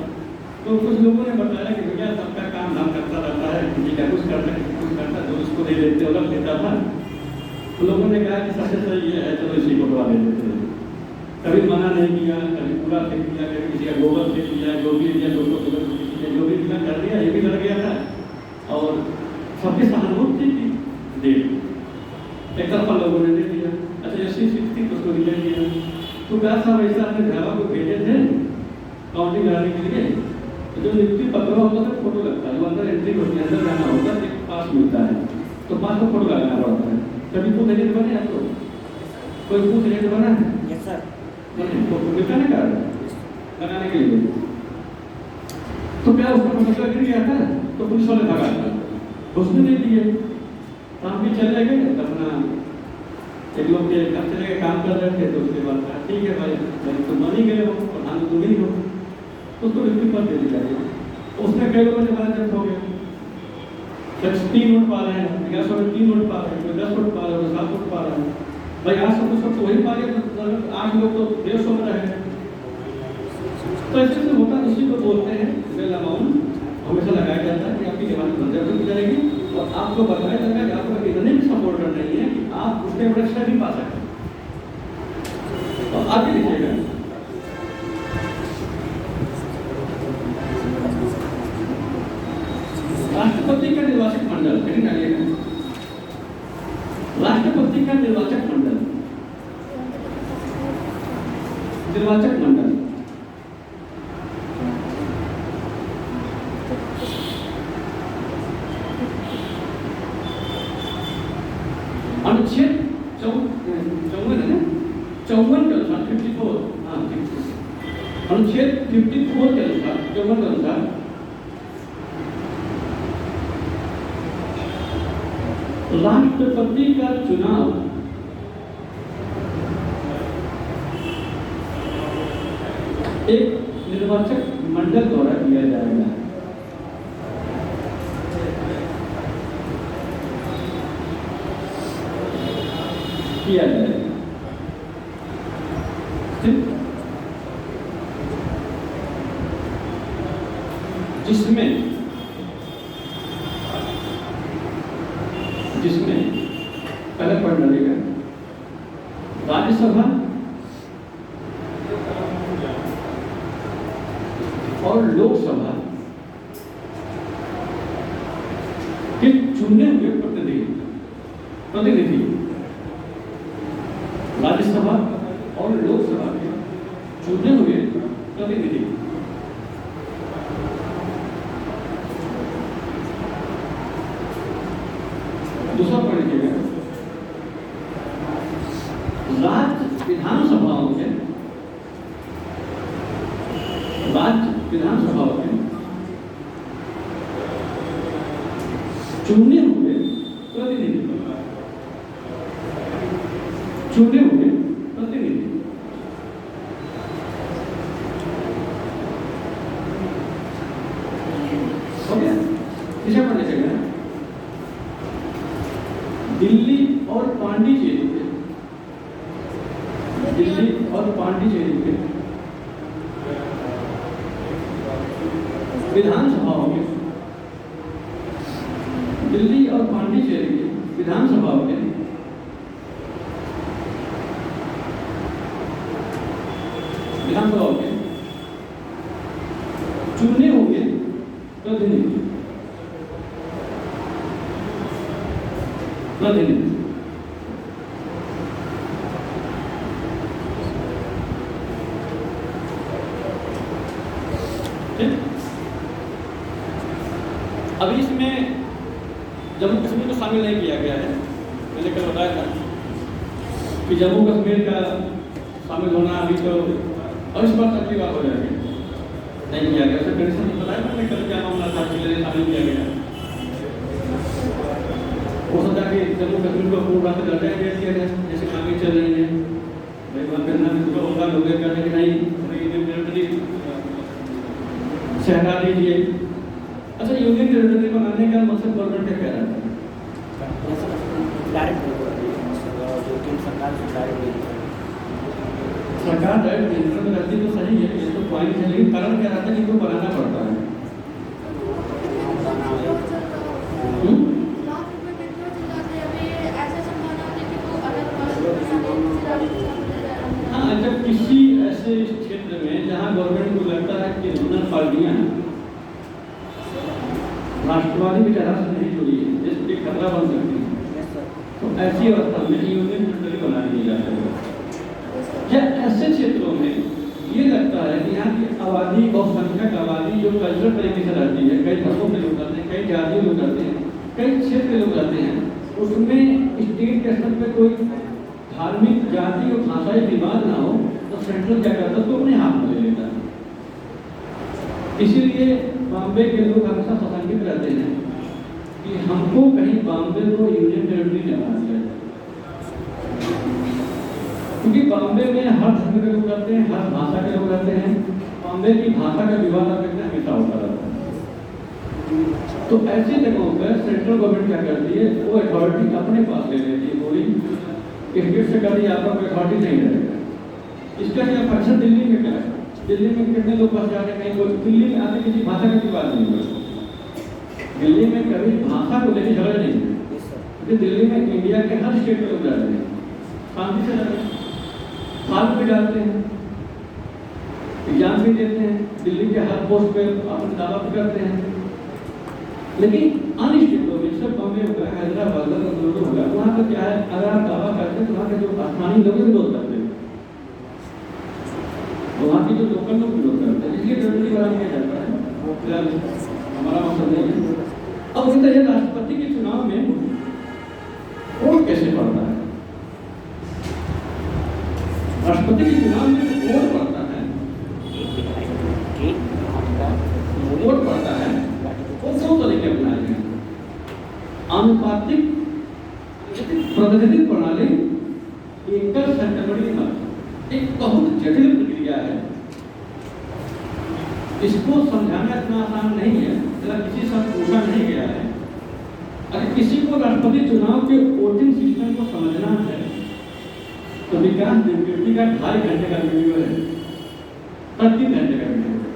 तो कुछ लोगों ने बताया कि भैया सबका काम धाम करता रहता है, किसी का कुछ करता है, किसी कुछ करता है, जो उसको दे देते अलग देता था। तो लोगों ने कहा कि सबसे सही ये है, चलो इसी को करवा देते हैं। कभी मना नहीं किया, कभी पूरा फेंक दिया, कभी किसी का गोबर फेंक दिया, जो भी दिया, जो भी दिया कर दिया, ये भी लड़ गया था और सबकी सहानुभूति थी दे एक तरफा लोगों ने दे दिया। अच्छा जैसी सीट थी उसको ले लिया। तो क्या साहब ऐसा अपने ड्राइवर को भेजे थे काउंटिंग कराने के लिए, जो नियुक्ति पत्र होता है फोटो लगता है, वो अंदर एंट्री होती है, अंदर जाना होता है, एक पास मिलता है, तो पास को फोटो लगाना पड़ता है। कभी बूथ एजेंट बने आपको? कोई बूथ एजेंट बना है? Yes sir. फोटो दिखाने का लगाने के लिए। तो क्या उसका मसला गिर गया था, तो पुलिस वाले भगा था, उसने नहीं दिए। हम भी चले गए अपना, एक लोग के घर चले गए, काम कर रहे थे, तो उसके बाद कहा ठीक है भाई तुम मान ही गए हो, प्रधान तुम ही हो, उसको नियुक्ति पत्र दे दिया गया। उसमें कई लोगों ने बड़ा जब्त हो गया, 3 वोट पा रहे हैं, 1100 में 3 वोट पा रहे हैं, कोई 10 वोट पा रहे हैं, 7 वोट पा रहे हैं। भाई 800 कुछ वोट तो वही पा गए, 8 लोग तो 150 में रहे। तो ऐसे से होता है, उसी को बोलते हैं बेल अमाउंट। हमेशा लगाया जाता है कि आपकी जमानत बंद की जाएगी और आपको बताया जाएगा कि आपका इतने भी सपोर्टर नहीं है कि आप उसके परीक्षा नहीं पा सकते। तो आगे लिखिएगा, राष्ट्रपति का निर्वाचक मंडल, कहीं डालिएगा, राष्ट्रपति का निर्वाचक मंडल, निर्वाचक मंडल अनुच्छेद 54 है ना, 54 के अनुसार 54, हाँ अनुच्छेद 54 के अनुसार, 54 के अनुसार राष्ट्रपति का चुनाव एक निर्वाचक मंडल द्वारा किया जाएगा। किया जाएगा जिसमें पहले पढ़ डालेगा, राज्यसभा और लोकसभा के चुने हुए प्रतिनिधि, राज्यसभा और लोकसभा के चुने हुए प्रतिनिधि दूसरा पढ़ लीजिएगा, राज्य विधानसभाओं के चुने हुए प्रतिनिधि, हो गया। इसे पढ़ने चाहिए दिल्ली और पांडिचेरी के विधानसभाओं के, दिल्ली और पांडिचेरी के विधानसभाओं के चुने हुए प्रतिनिधि अभी इसमें जम्मू कश्मीर को शामिल नहीं किया गया है। मैंने कल बताया था कि जम्मू कश्मीर का शामिल होना अभी तो और इस बार अगली बार हो जाएगी, नहीं किया गया। उसका कंडीशन बताया मैंने कल, क्या मामला था शामिल किया गया। हो सकता है कि जम्मू कश्मीर को पूर्ण राष्ट्र दर्जा दे दिया जाए, जैसे कामें चल रही है भाई करना होगा, लोग कहते कि नहीं यूनियन टेरिटरी सहरा दीजिए। अच्छा, यूनियन टेरिटरी बनाने का मकसद गवर्नमेंट क्या कह रहा है? सरकार डायरेक्ट नियंत्रण में रहती तो सही है, ये तो पॉइंट है, लेकिन कारण क्या रहता है कि इनको बनाना पड़ता है। हाँ, जब किसी ऐसे क्षेत्र में जहाँ गवर्नमेंट को लगता है कि रूरल पार्टियां राष्ट्रवादी विचारा से नहीं जुड़ी है, जिसके खतरा बन सकती है, तो ऐसी अवस्था में यूनियन टेरिटरी बना दी जाती है। या ऐसे क्षेत्रों में ये लगता है कि यहाँ की आबादी, बहुसंख्यक आबादी जो कल्चरल तरीके से रहती है, कई धर्मों के लोग रहते हैं, कई जातियों लोग रहते हैं, कई क्षेत्र के लोग रहते हैं, उसमें स्टेट के स्तर पर कोई धार्मिक, जाति और भाषाई विवाद ना हो तो सेंट्रल क्या करता है तो अपने हाथ में ले लेता है। इसीलिए बॉम्बे के लोग हमेशा सशंकित रहते हैं कि हमको कहीं बॉम्बे को यूनियन टेरिटरी न बना दिया जाए, क्योंकि बॉम्बे में हर धर्म के लोग रहते हैं, हर भाषा के लोग रहते हैं। बॉम्बे की भाषा का विवाद हमेशा होता रहता है। तो ऐसी जगहों पर सेंट्रल गवर्नमेंट क्या करती है, वो अथॉरिटी अपने पास ले लेती है, पूरी स्टेट से कभी आपका कोई अथॉरिटी नहीं रहेगा। इसका क्या फंक्शन दिल्ली में क्या है? दिल्ली में कितने लोग बस जाते हैं, कहीं दिल्ली में आते किसी भाषा की बात नहीं होती, दिल्ली में कभी भाषा को लेकर झगड़ा नहीं है, कि दिल्ली में इंडिया के हर स्टेट में लोग जा रहे हैं, शांति से जा रहे हैं, फार्म भी डालते हैं, एग्जाम भी देते हैं, दिल्ली के हर पोस्ट पे अपने दावा भी करते हैं। लेकिन अन्य स्टेटों में जैसे बॉम्बे हो गया, हैदराबाद हो गया, वहाँ पर क्या है, अगर आप दावा करते हैं तो वहाँ के जो स्थानीय लोग विरोध करते हैं, वहाँ के जो लोकल लोग विरोध करते हैं, इसलिए जरूरी बना दिया जाता है। फिलहाल हमारा मकसद नहीं है। अब इस तरह राष्ट्रपति के चुनाव में वोट कैसे पड़ता है? राष्ट्रपति के चुनाव में वोट पड़ता है, वोट पड़ता है, वो दो तरीके अपनाए हैं। आनुपातिक प्रतिनिधित्व प्रणाली, एकल संक्रमणीय मत, एक बहुत जटिल प्रक्रिया है। इसको समझाना इतना आसान नहीं है, जरा किसी से पूछा नहीं गया है। अगर किसी को राष्ट्रपति चुनाव के वोटिंग सिस्टम को समझना है तो विकास द्विवेदी का 2.5 घंटे का वीडियो है, 3 घंटे का वीडियो है।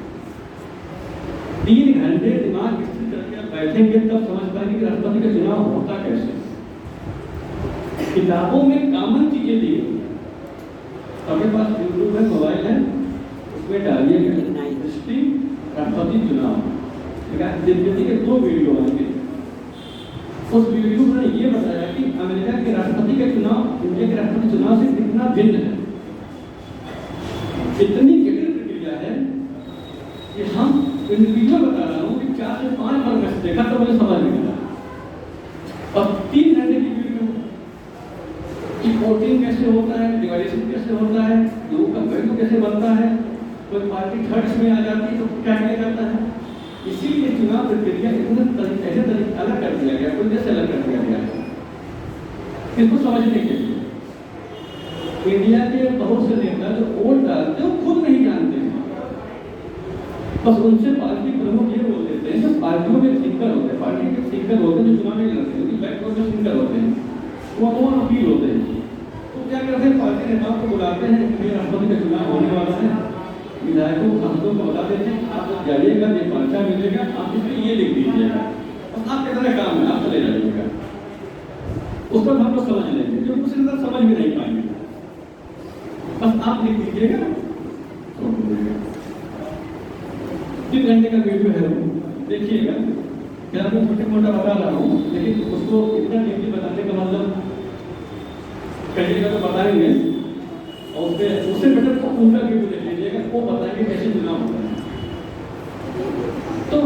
3 घंटे दिमाग स्थिर करके बैठेंगे तब समझ पाएंगे कि राष्ट्रपति का चुनाव होता कैसे। किताबों में कॉमन चीजें दी गई, आपके पास यूट्यूब है, मोबाइल है, उसमें डालिएगा राष्ट्रपति चुनाव, द्विवेदी के 2 वीडियो आएंगे। उस वीडियो में ये बताया कि अमेरिका के राष्ट्रपति का चुनाव इंडिया के राष्ट्रपति चुनाव से कितना भिन्न है। इतनी जटिल प्रक्रिया है कि हम इंडिविजुअल बता रहा हूँ कि 4 से 5 बार मैच देखा तो मुझे समझ नहीं आया। और 3 घंटे की वीडियो कि वोटिंग कैसे होता है, डिवाइडेशन कैसे होता है, लोगों का वैल्यू कैसे बनता है, कोई पार्टी थर्ड्स में आ जाती है तो क्या किया जाता है। इसीलिए चुनाव प्रक्रिया ऐसे तरीके अलग कर दिया गया, कोई देश अलग कर दिया गया है। इसको समझने के लिए इंडिया के बहुत से नेता जो वोट डालते हैं वो खुद नहीं जानते हैं, बस उनसे पार्टी प्रमुख ये बोल देते हैं। जो पार्टियों में थिंकर होते हैं, पार्टी के थिंकर होते हैं जो चुनाव में लड़ते हैं, बैकवर्ड में थिंकर होते हैं, वो अपील होते हैं। तो क्या करते हैं, पार्टी नेताओं को बुलाते हैं कि राष्ट्रपति का चुनाव होने वाला है, विधायकों सांसदों को बता देते हैं आप लोग जाइएगा, ये पर्चा मिलेगा, आप इसमें ये लिख दीजिएगा, बस आपके तरह काम है, आप चले जाइएगा। उस पर हम लोग समझ लेंगे, जो दूसरे तरफ समझ भी नहीं पाएंगे, बस आप लिख दीजिएगा। 3 घंटे का वीडियो है, देखिएगा। मैं आपको छोटे मोटा बता रहा हूँ, लेकिन उसको इतना डीपली बताने का मतलब कहिएगा तो बताएंगे, और उससे बेटर तो उनका वीडियो देख लीजिएगा, वो बताएंगे कैसे चुनाव होता है। तो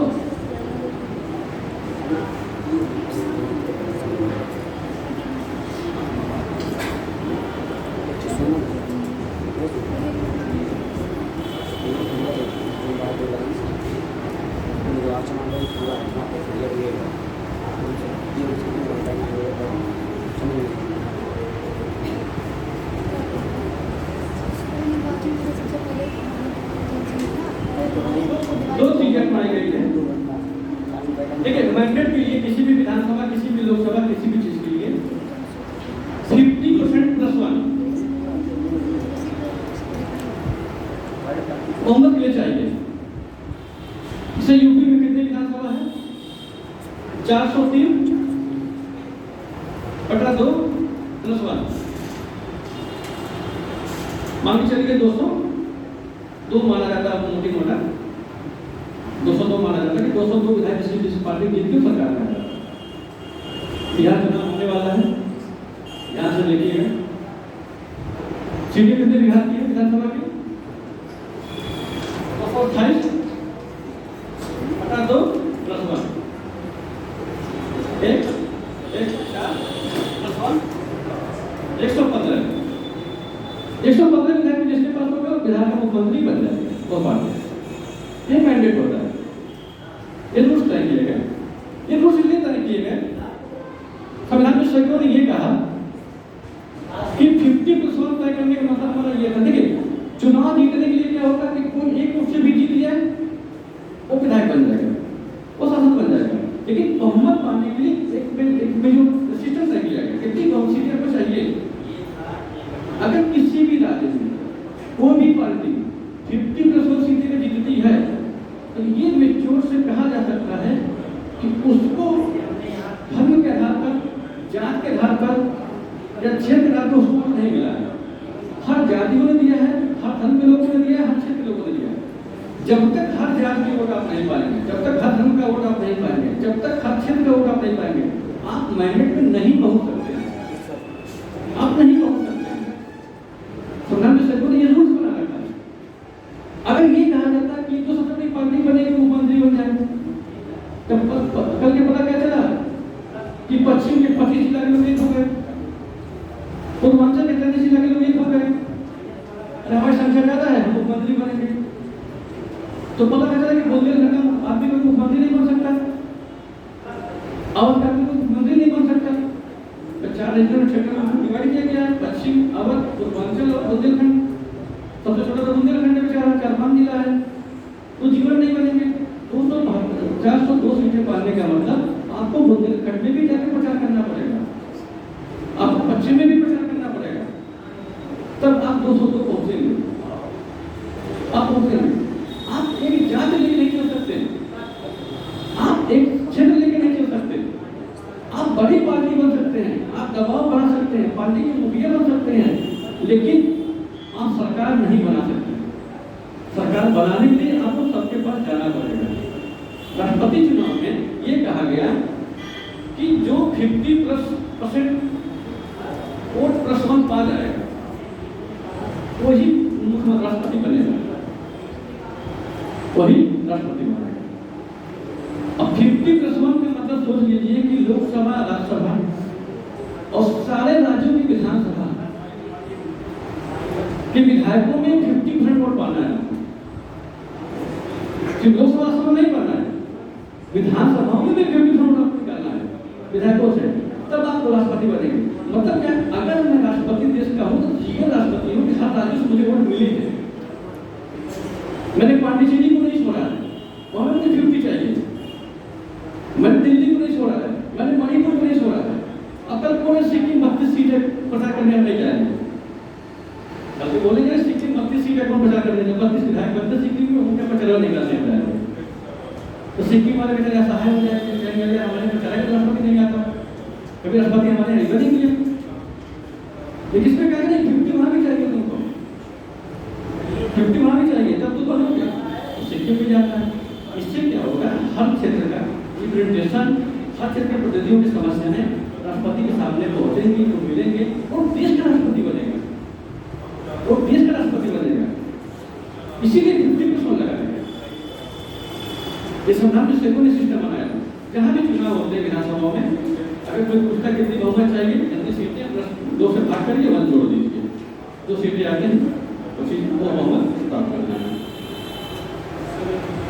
दो चीजें अपनाई गई है। देखिए, मैंडेट के लिए किसी भी विधानसभा, किसी भी लोकसभा, किसी भी चीज के लिए 50% + 1 बहुमत के लिए चाहिए। इसे यूपी में कितने विधानसभा है? 403, पटना 2 + 1 मान के चलिए 202 माना जाता है, मोटी मोटा 202 माना जाता है कि 202 विधायक जिस पार्टी जीतती है सरकार में आता है। बिहार चुनाव होने वाला है, यहाँ से देखिएगा सीटें कितने बिहार की है विधानसभा की? 228, पटना 2 + 1 1 4 + 1 115 विधायक जिसके पास होगा बिहार का मुख्यमंत्री बन जाएगा वो पार्टी। ये मैंडेट होता है, ये रूल्स तय किए गए। ये रूल्स इसलिए तय किए गए, संविधान विशेषज्ञों ने ये कहा कि 50% तय करने का मतलब हमारा ये था। देखिए, चुनाव जीतने के लिए क्या होगा कि कोई एक कुर्सी भी जीत लिया वो विधायक बन जाएगा, वो सांसद बन जाएगा। लेकिन बहुमत पाने के लिए एक में जो सिस्टम तय किया गया, कितनी बहुत सीटें आपको चाहिए। अगर किसी भी राज्य में कोई भी पार्टी 50% सीटें जीतती है तो ये मेच्योर से कहा जा सकता है कि उसको धर्म के आधार पर जात जब तक हर जात की वोट आप नहीं पाएंगे, जब तक हर धर्म का वोट आप नहीं पाएंगे, जब तक हर क्षेत्र का वोट आप नहीं पाएंगे, आप मैंडेट में नहीं पहुंच सकते हैं। आप नहीं पहुंच सकते हैं। संविधान में सरकार ने ये रूल्स बना रखा है। अगर ये कहा जाता कि जो सबसे बड़ी पार्टी बनेगी वो मंत्री बन जाए, तब कल के पता क्या चला कि पश्चिम के 25 जिला के लोग एक हो गए, पूर्वांचल के 33 जिला के लोग एक हो गए। अरे हमारी संख्या ज्यादा है, हम मुख्यमंत्री बनेंगे। तो पता क्या चला कि बुंदेलखंड का आदमी कोई मुख्यमंत्री नहीं बन सकता, अवध का आदमी कोई मुख्यमंत्री नहीं बन सकता। तो 4 रीजनल क्षेत्र में डिवाइड किया गया, पश्चिम, अवध, पूर्वांचल और बुंदेलखंड। सबसे छोटा तो बुंदेलखंड है, 4-5 जिला है, तो जीवन नहीं बनेंगे। 402 सीटें पाने का मतलब आपको बुंदेलखंड में भी जाकर प्रचार करना पड़ेगा, आपको पश्चिम में भी प्रचार करना पड़ेगा, तब आप 202 पहुंचेंगे। आप पहुंचेंगे। आप एक जात लेके नहीं चल सकते, आप एक क्षेत्र लेके नहीं चल सकते। आप बड़ी पार्टी बन सकते हैं, आप दबाव बढ़ा सकते हैं, पार्टी के मुखिया बन सकते हैं, लेकिन आप सरकार नहीं बना सकते। सरकार बनाने के लिए आपको सबके पास जाना पड़ेगा। राष्ट्रपति चुनाव में ये कहा गया कि जो 50% वोट प्लस 1 पा जाएगा वही मुख्यमंत्री राष्ट्रपति बनेगा, वही राष्ट्रपति बनेगा। अब 50+1 का मतलब सोच लीजिए कि लोकसभा, राज्यसभा और सारे राज्यों की विधानसभा के विधायकों में 50% वोट पाना है। सिर्फ लोकसभा सभा नहीं पाना है, विधानसभाओं में भी 50% वोट निकालना है विधायकों से, तब आप राष्ट्रपति बनेंगे। मतलब क्या, अगर मैं राष्ट्रपति देश का हूँ तो जीवन राष्ट्रपति हूँ कि हर राज्य से मुझे वोट मिली है। मैंने पांडिचेरी को नहीं छोड़ा है, वहां मुझे 50 चाहिए। मैंने दिल्ली को नहीं छोड़ा है, मैंने मणिपुर को नहीं छोड़ा है। अब कल कौन सिक्किम 32 सीटें प्रचार करने नहीं जाएंगे, कल तो बोलेंगे सिक्किम 32 सीटें कौन प्रचार करने जाएंगे, 32 विधायक 32 सिक्किम में उनके प्रचार निकालने जाएंगे। तो सिक्किम वाले बेचारे असहाय हो जाएंगे, कहेंगे हमारे प्रचार का राष्ट्रपति नहीं आता, कभी राष्ट्रपति हमारे नहीं बनेंगे। लेकिन इसमें क्या करें, 50 वहां भी चाहिए, तुमको 50 वहां भी चाहिए, तब तो बनोगे। सिक्किम भी जाता है। इससे क्या होगा, हर क्षेत्र का रिप्रेजेंटेशन, हर क्षेत्र के प्रतिनिधियों की समस्याएं राष्ट्रपति के सामने पहुंचेंगी, तो मिलेंगे और देश का राष्ट्रपति बनेगा, और देश का राष्ट्रपति बनेगा। इसीलिए 50% लगाया गया। ये संविधान में सेकुलर सिस्टम बनाया था। जहां भी चुनाव होते हैं विधानसभाओं में, अगर कोई पूछता कितनी बहुमत चाहिए, कितनी सीटें, 2 से भाग करिए, 1 जोड़ दीजिए, 2 सीटें आगे उसी को बहुमत प्राप्त करना है।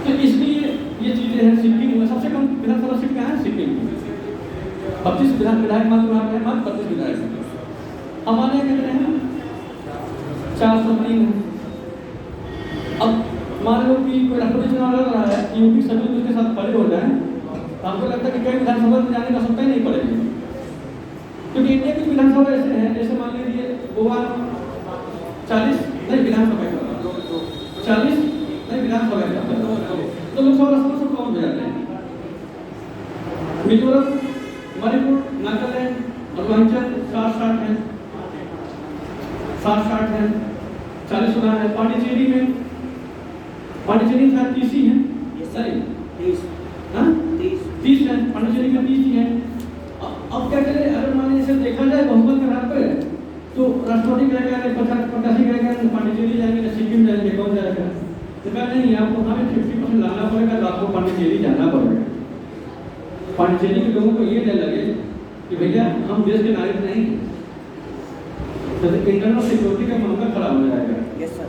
तो इसलिए ये चीजें हैं। सिक्किम में सबसे कम विधानसभा सीट कहाँ है, सिक्किम में 25 विधायक मात्र वहाँ पे, मात्र 25 विधायक। हमारे यहाँ कितने हैं, 403 है। अब मान लो कि कोई राष्ट्रपति चुनाव लड़ रहा है, यूपी सभी उसके साथ खड़े हो जाए, तो हमको लगता है कि कई विधानसभा में जाने का सत्ता ही नहीं पड़ेगी, क्योंकि इंडिया की विधानसभा ऐसे हैं, जैसे मान लीजिए गोवा 40 नहीं विधानसभा 40 नहीं विधानसभा, तो लोकसभा राष्ट्रपति सब कौन हो जाते हैं, मिजोरम, मणिपुर, नागालैंड, अरुणाचल 60 है, 60 है, 40 होना है। पांडिचेरी में, पांडिचेरी था 30 ही है, सही 30 है, पांडिचेरी में 30 ही है। अब क्या करें, अगर मान लीजिए देखा जाए बहुमत के आधार पर, तो राष्ट्रपति कहेगा 50-85 कहेगा पांडिचेरी जाएंगे, सिक्किम जाएंगे, कौन जाएगा? तो कहा नहीं, आपको वहाँ में 50% लाना पड़ेगा, तो आपको पांडिचेरी जाना पड़ेगा। पांडिचेरी के लोगों को ये नहीं लगे कि भैया हम देश के नागरिक नहीं, तो इंटरनल सिक्योरिटी का मामला खड़ा हो जाएगा। Yes sir.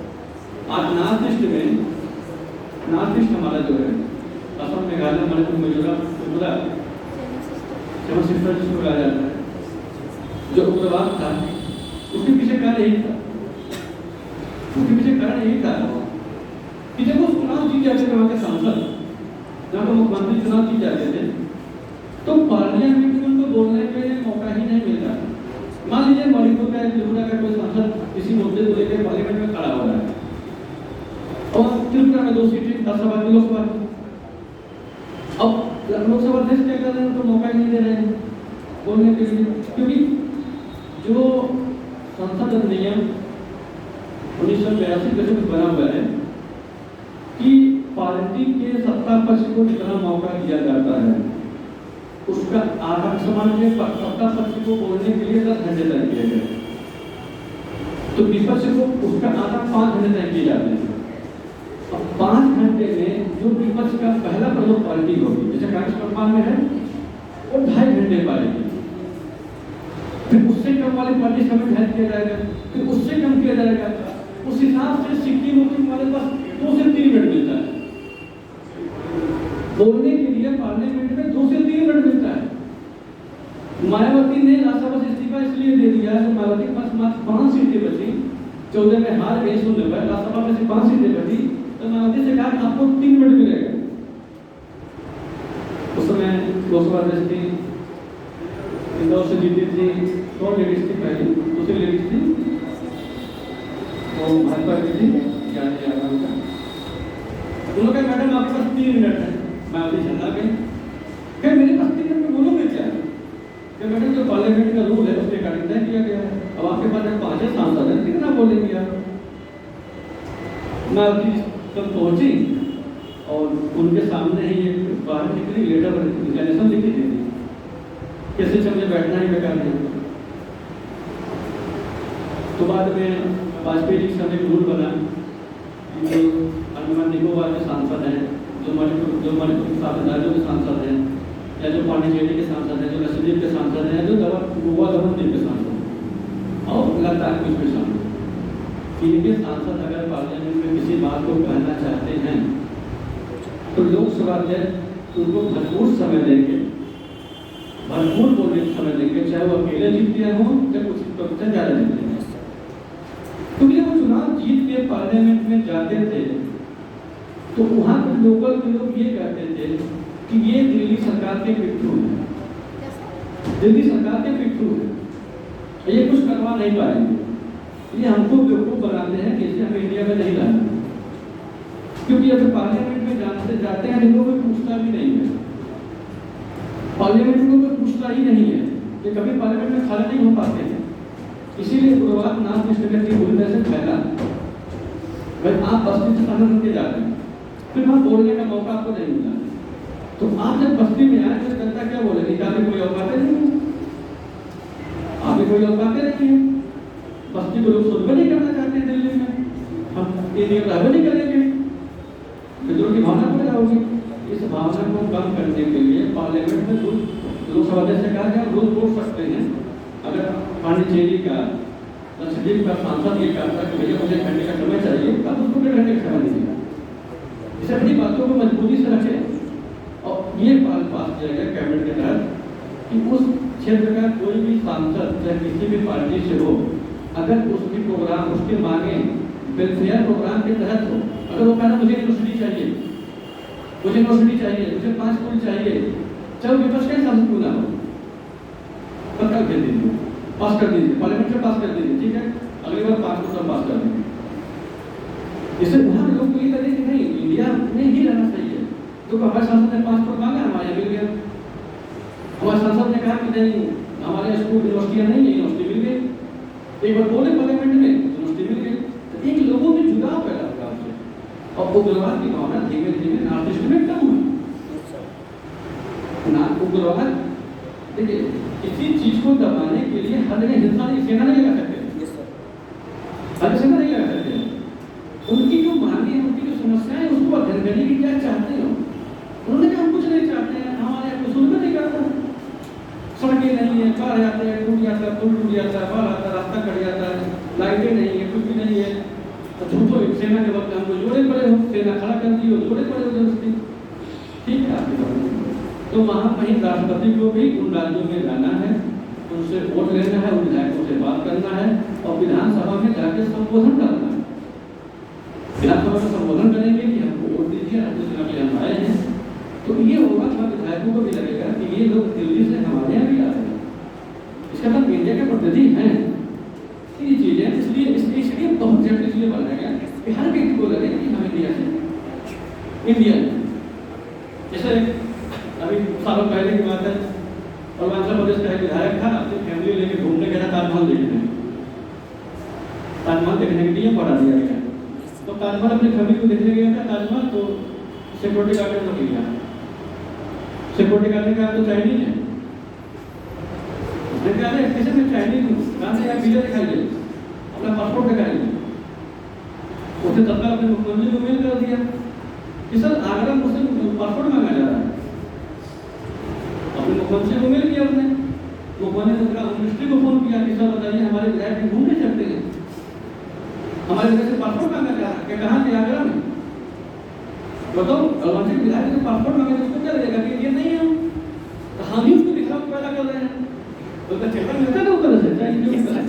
आज नॉर्थ ईस्ट में, नॉर्थ ईस्ट हमारा जो है असम, मेघालय, मणिपुर, मिजोरम, त्रिपुरा, 7 सिस्टर जिसको कहा जाता है, जो उग्रवाद था, उसके पीछे कारण यही था, उसके पीछे कारण यही था कि जब वो चुनाव जीत जाते थे, वहाँ के सांसद, जहाँ पर मुख्यमंत्री चुनाव जीत जाते थे, तो पार्लियामेंट में उनको बोलने के लिए मौका ही नहीं मिलता। मान लीजिए मणिपुर का, त्रिपुरा का कोई सांसद किसी मुद्दे को लेकर पार्लियामेंट में खड़ा हो रहा है, और त्रिपुरा में 2 सीटें राज्यसभा की, लोकसभा की। अब लोकसभा अध्यक्ष क्या कर रहे हैं, उनको मौका ही नहीं दे रहे हैं बोलने के लिए, क्योंकि जो संसद अधिनियम 1982 में बना हुआ है कि पार्टी के सत्ता पक्ष को जितना मौका दिया जाता है उसका आधा समान के सत्ता पक्ष को बोलने के लिए 10 घंटे तय किए गए, तो विपक्ष को उसका आधा 5 घंटे तय किए जाते हैं। अब 5 घंटे में जो विपक्ष का पहला प्रमुख पार्टी होगी, जैसे कांग्रेस वर्तमान में है, वो 2.5 घंटे पाएगी, फिर उससे कम वाली पार्टी समय जाहिर किया जाएगा, फिर उससे कम किया जाएगा। उस हिसाब से सिक्किम वाले पास 2 से 3 मिनट मिलता है बोलने के लिए। पार्लियामेंट में 2 से 3 मिनट मिलता है। मायावती ने राज्यसभा से इस्तीफा इसलिए दे दिया कि मायावती के पास मात्र 5 सीटें बची, 14 में हार गई, सुनने पर राज्यसभा में से 5 सीटें बची, तो मायावती से कहा आपको 3 मिनट मिलेगा। उस समय लोकसभा अध्यक्ष थी, इंदौर से जीती थी, कौन लेडीज थी पहली, दूसरी लेडीज थी वो भाजपा की थी, उन्होंने कहा मैडम आपके पास 3 मिनट है। मायावती झंडा गई, फिर मेरे पास 3 मिनट में बोलोगे क्या? कि मैडम जो पार्लियामेंट का रूल है उसके अकॉर्डिंग तय किया गया है, अब आपके पास 5 सांसद हैं, कितना बोलेंगे आप? मायावती तब पहुंची और उनके सामने ही एक बाहर निकली, लेटर रिजाइनेशन लिखी थी, कैसे चलने बैठना ही बेकार नहीं। तो बाद में वाजपेयी जी के साथ एक रूल बना, जो अंडमान निकोबार के सांसद हैं, जो मणिपुर के राज्यों के सांसद हैं, या जो पांडिचेरी के सांसद हैं, जो लक्षद्वीप के सांसद हैं, जो गोवा दमन के सांसद हैं, और लद्दाख कुछ के सांसद, इनके सांसद अगर पार्लियामेंट में किसी बात को कहना चाहते हैं तो लोकसभा अध्यक्ष उनको भरपूर समय देंगे, भरपूर बोलने का समय देंगे, चाहे वो अकेले जीतते हों या कुछ प्रतिशत ज़्यादा जीतते हैं। क्योंकि जब वो चुनाव जीत के पार्लियामेंट में जाते थे तो वहाँ के लोकल के लोग ये कहते थे कि ये दिल्ली सरकार के पिट्ठू हैं, दिल्ली सरकार के पिट्ठू हैं, ये कुछ करवा नहीं पाएंगे, ये हमको बेवकूफ़ बनाते हैं कि इसे हमें इंडिया में नहीं लाना। क्योंकि अगर पार्लियामेंट में जाते हैं लोगों को पूछता भी नहीं है, पार्लियामेंट को कोई पूछता ही नहीं है, ये कभी पार्लियामेंट में खड़ा नहीं हो पाते हैं। इसीलिए उग्रवाद नाम की स्थिति पूरी तरह से फैला। भाई आप बस्ती से आनंद के जाते हैं, फिर वहाँ बोलने का मौका आपको नहीं मिला, तो आप जब बस्ती में आए तो जनता क्या बोलेगी? आप कोई औकाते नहीं है, आप कोई औकाते नहीं है। बस्ती को लोग सुनबे नहीं करना चाहते हैं दिल्ली में, हम ये नियम लागू नहीं करेंगे, विद्रोह की भावना को जाओगे। इस भावना को कम करने के लिए पार्लियामेंट में लोकसभा अध्यक्ष से कहा गया रोज बोल सकते हैं। अगर पांडिचेरी का लक्षद्वीप का सांसद ये कहता कि भैया मुझे घंटे का समय चाहिए, तब उसको 1.5 घंटे का समय दीजिएगा। इस अपनी बातों को मजबूती से रखें और ये बात पास किया गया कैबिनेट के तहत कि उस क्षेत्र का कोई भी सांसद चाहे किसी भी पार्टी से हो, अगर उसकी प्रोग्राम उसके मांगे वेलफेयर प्रोग्राम के तहत हो, अगर वो कहना मुझे यूनिवर्सिटी चाहिए, मुझे 5 स्कूल चाहिए, चाहे विपक्ष का सांसद क्यों ना हो, पक्का कर दीजिए, पास कर दीजिए, पार्लियामेंट से पास कर दीजिए, ठीक है, अगली बार 5 को सब पास कर देंगे। इससे वहाँ लोग को ये करें कि नहीं इंडिया में ही रहना चाहिए। तो हमारे सांसद ने 5 करोड़ मांगा, हमारे मिल गया। हमारे सांसद ने कहा कि नहीं हमारे स्कूल यूनिवर्सिटियाँ नहीं है, यूनिवर्सिटी मिल गई। एक बार बोले पार्लियामेंट में, यूनिवर्सिटी मिल गई। तो एक लोगों में जुड़ाव पैदा होगा उससे, और उग्रवाद की भावना धीमे धीमे नॉर्थ ईस्ट में कम हुई। ना उग्रवाद देखिए किसी चीज को दबाने के लिए हर जगह हिंसा सेना नहीं लगा सकते, हर सेना नहीं लगा सकते। उनकी जो मांगे, उनकी जो समस्याएं, उसको अध्ययन करने की क्या चाहते हो। उन्होंने कहा हम कुछ नहीं चाहते हैं, हमारे यहाँ कुछ नहीं करता, सड़कें नहीं है, बाढ़ जाते हैं, टूट जाता है, पुल टूट जाता है, बाढ़ आता है, रास्ता कट जाता है, लाइटें नहीं है, कुछ भी नहीं है। तो झूठो सेना के वक्त हमको जोड़े पड़े हो, सेना खड़ा कर दी हो, जोड़े पड़े हो जबरदस्ती, ठीक है आपके पास। तो वहाँ कहीं राष्ट्रपति को भी उन राज्यों में जाना है, उनसे वोट लेना है, उन विधायकों से बात करना है और विधानसभा में जाके संबोधन करना है। विधानसभा में संबोधन करेंगे कि हमको वोट दीजिए, राज्य चुनाव के लिए हम आए हैं। तो ये होगा तो विधायकों को भी लगेगा कि ये लोग दिल्ली से हमारे यहाँ भी आ रहे हैं, इसका मतलब इंडिया के प्रतिनिधि हैं। ये चीज़ें इसलिए बहुत जल्दी इसलिए बनाया गया कि हर व्यक्ति को लगे कि हम इंडिया से इंडिया। जैसे अभी सालों पहले की बात है, अरुणाचल प्रदेश का एक विधायक था, अपनी फैमिली लेके घूमने गया था ताजमहल देखने। ताजमहल देखने के लिए पढ़ा दिया गया, तो ताजमहल अपनी फैमिली को देखने गया था ताजमहल, तो सिक्योरिटी गार्ड ने तो किया, सिक्योरिटी गार्ड ने कहा तो चाइनीज है, उसने कहा अरे किसी में चाइनीज कहाँ से वीजा दिखाइए, अपना पासपोर्ट दिखाइए। उसने तत्काल अपने मुख्यमंत्री को मेल कर दिया कि सर आगरा मुझसे पासपोर्ट मांगा जा रहा है। अपने मुख्यमंत्री को मेल किया उसने, मुख्यमंत्री ने मिनिस्ट्री को फोन किया कि सर बताइए हमारे विधायक घूम नहीं सकते हैं, हमारे जगह से पासपोर्ट मांगा जा रहा है, कहाँ से आगरा में, बताओ अरुणाचल विधायक से पासपोर्ट मांगे तो उसको क्या लगेगा कि ये नहीं है, तो हम ही उसको दिखाव पैदा कर रहे हैं, तो उसका चेहरा मिलता है ना ऊपर से, चाहे क्यों मिलता है।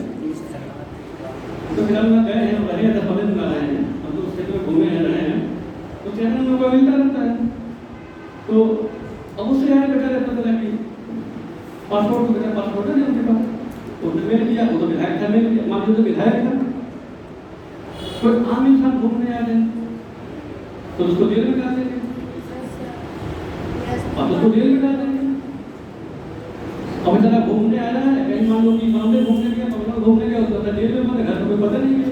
तो फिलहाल में गए हैं, रहे हैं, कॉलेज में रहे हैं, हम तो उसके में घूमे हैं, रहे हैं, तो चेहरा मौका मिलता रहता है। तो अब उससे यहाँ बेटा रहता था कि पासपोर्ट बेटा पासपोर्ट है उनके पास, तो उसने मेल किया, वो तो विधायक था, मेल किया, मान लो तो विधायक था, कोई आम इंसान घूमने आ जाए तो उसको जेल में डाल देंगे, अब उसको जेल में डाल देंगे। अब बेचारा घूमने आ रहा है, कहीं मान लो कि बॉम्बे घूमने गया, बंगलोर घूमने गया, उसका जेल में बंद, घर में पता नहीं है।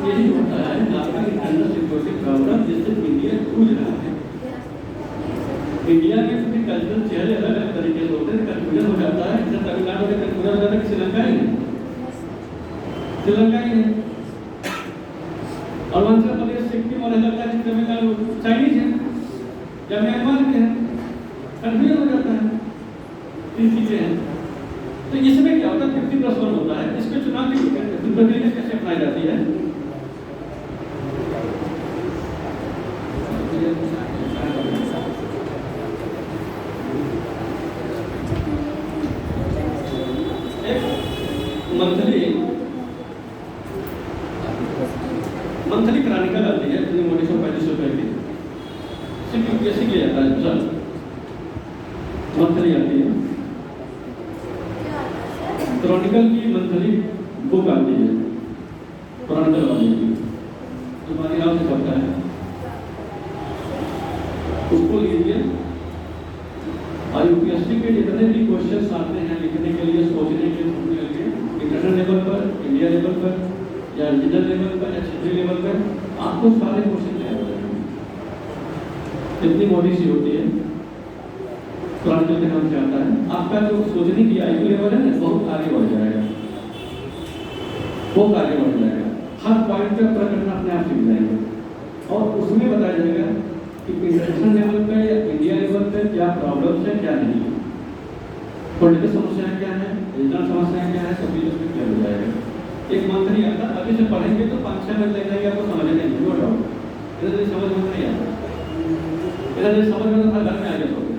यही होता है आपका इंटरनल सिक्योरिटी प्रॉब्लम जिससे इंडिया जूझ रहा है। इंडिया में क्योंकि कल्चरल चेहरे अलग अलग तरीके से होते हैं, कंफ्यूजन हो जाता है, जैसे तमिलनाडु में कंफ्यूजन हो जाता है कि श्रीलंका ही है, श्रीलंका ही है, अरुणाचल प्रदेश सिक्किम और लगता है कि तमिलनाडु चाइनीज है या म्यांमार के हैं, कंफ्यूजन हो जाता है, ये चीजें हैं। तो इसमें क्या होता है 50+1 होता है, इसमें चुनाव की प्रक्रिया कैसे अपनाई जाती है। मंथली क्रॉनिकल आती है, जितनी मोटी 135 रुपए की, सिर्फ यूपीएससी किया जाता है, सर मंथली आती है, क्रॉनिकल की मंथली बुक आती है, क्रॉनिकल वाली तुम्हारी नाम से पता है, उसको लीजिए। और यूपीएससी के जितने भी क्वेश्चंस आते हैं लिखने के लिए, सोचने के लिए, इंटरनेशनल लेवल पर, इंडिया लेवल पर या रीजनल लेवल पर या क्षेत्रीय लेवल पर, आपको सारे क्वेश्चन तैयार हो जाएंगे। कितनी मोटी सी होती है, क्रॉनिकल के नाम से आता है, आपका जो सोचने की आईक्यू लेवल है ना बहुत आगे बढ़ जाएगा, बहुत आगे बढ़ जाएगा, हर पॉइंट पे प्रकरण अपने आप सीख जाएंगे। और उसमें बताया जाएगा कि इंटरनेशनल लेवल पे या इंडिया लेवल पे क्या प्रॉब्लम्स है, क्या नहीं है, पॉलिटिकल समस्याएं क्या है, रीजनल समस्याएं क्या है, सब चीज़ उसमें क्लियर हो जाएगा। एक मंथ नहीं आता, अभी से पढ़ेंगे तो 5-6 मिनट लग जाएंगे आपको समझने में, नो डाउट, इधर समझ में नहीं आता, इधर समझ में तो घर में आ गया सोते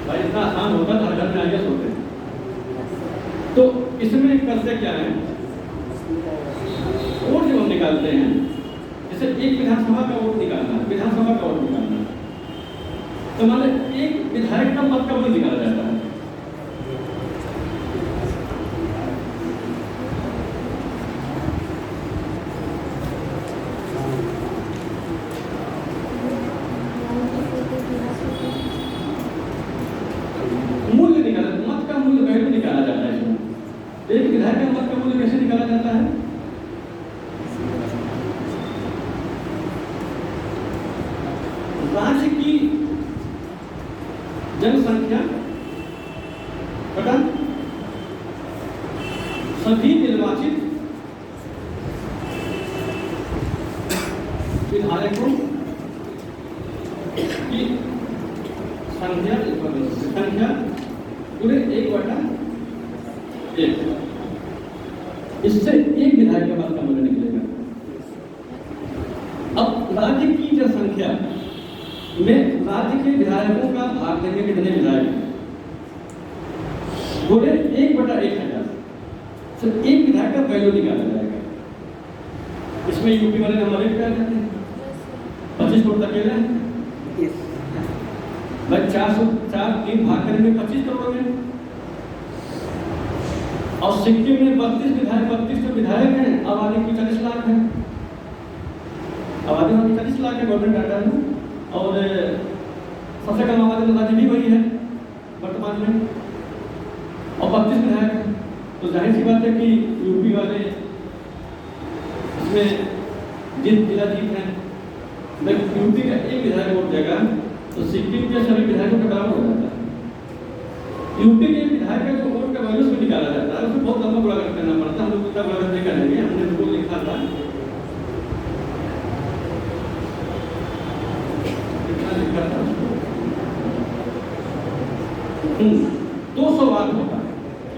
भाई, इतना आसान होता था घर में आ गया सोते। तो इसमें करते क्या है, वोट जो हम निकालते हैं, जैसे एक विधानसभा का वोट निकालना, विधानसभा का वोट निकालना, तो मान एक विधायक का मत का वोट निकाला जाता है। मूल्य निकाला, मत का मूल्य वैल्यू निकाला जाता है इसमें। एक विधायक का मत का मूल्य कैसे निकाला जाता है, राज्य की जनसंख्या बटा सभी निर्वाचित विधायकों की संख्या पूरे 1/1, इससे एक विधायक का मत का मूल्य निकलेगा। अब राज्य की जनसंख्या में राज्य के विधायकों का भाग देंगे, कितने विधायक बोले 1/1000, तो एक विधायक का वैल्यू निकाला जाएगा। इसमें यूपी वाले नंबर 1 पे आ जाते हैं, 25 करोड़ तक ले भाई, 4 भाग करेंगे 25 करोड़ में। और सिक्किम में 32 विधायक हैं, आबादी की 40 लाख है, आबादी में 40 लाख है गवर्नमेंट डाटा में, और सबसे कम आबादी तो राज्य भी वही है वर्तमान में, और 32 विधायक हैं। तो जाहिर सी बात है कि यूपी वाले इसमें जिला जीत है। लेकिन यूपी का एक विधायक वोट देगा तो सिक्किम के सभी विधायकों के बराबर हो जाता है। यूपी के विधायक का जो वोट का वैल्यू में निकाला जाता है उसको बहुत लंबा बड़ा करना पड़ता है। हम लोग इतना बड़ा करने का नहीं है, हमने उसको लिखा था कितना लिखा था उसको 208 होता है।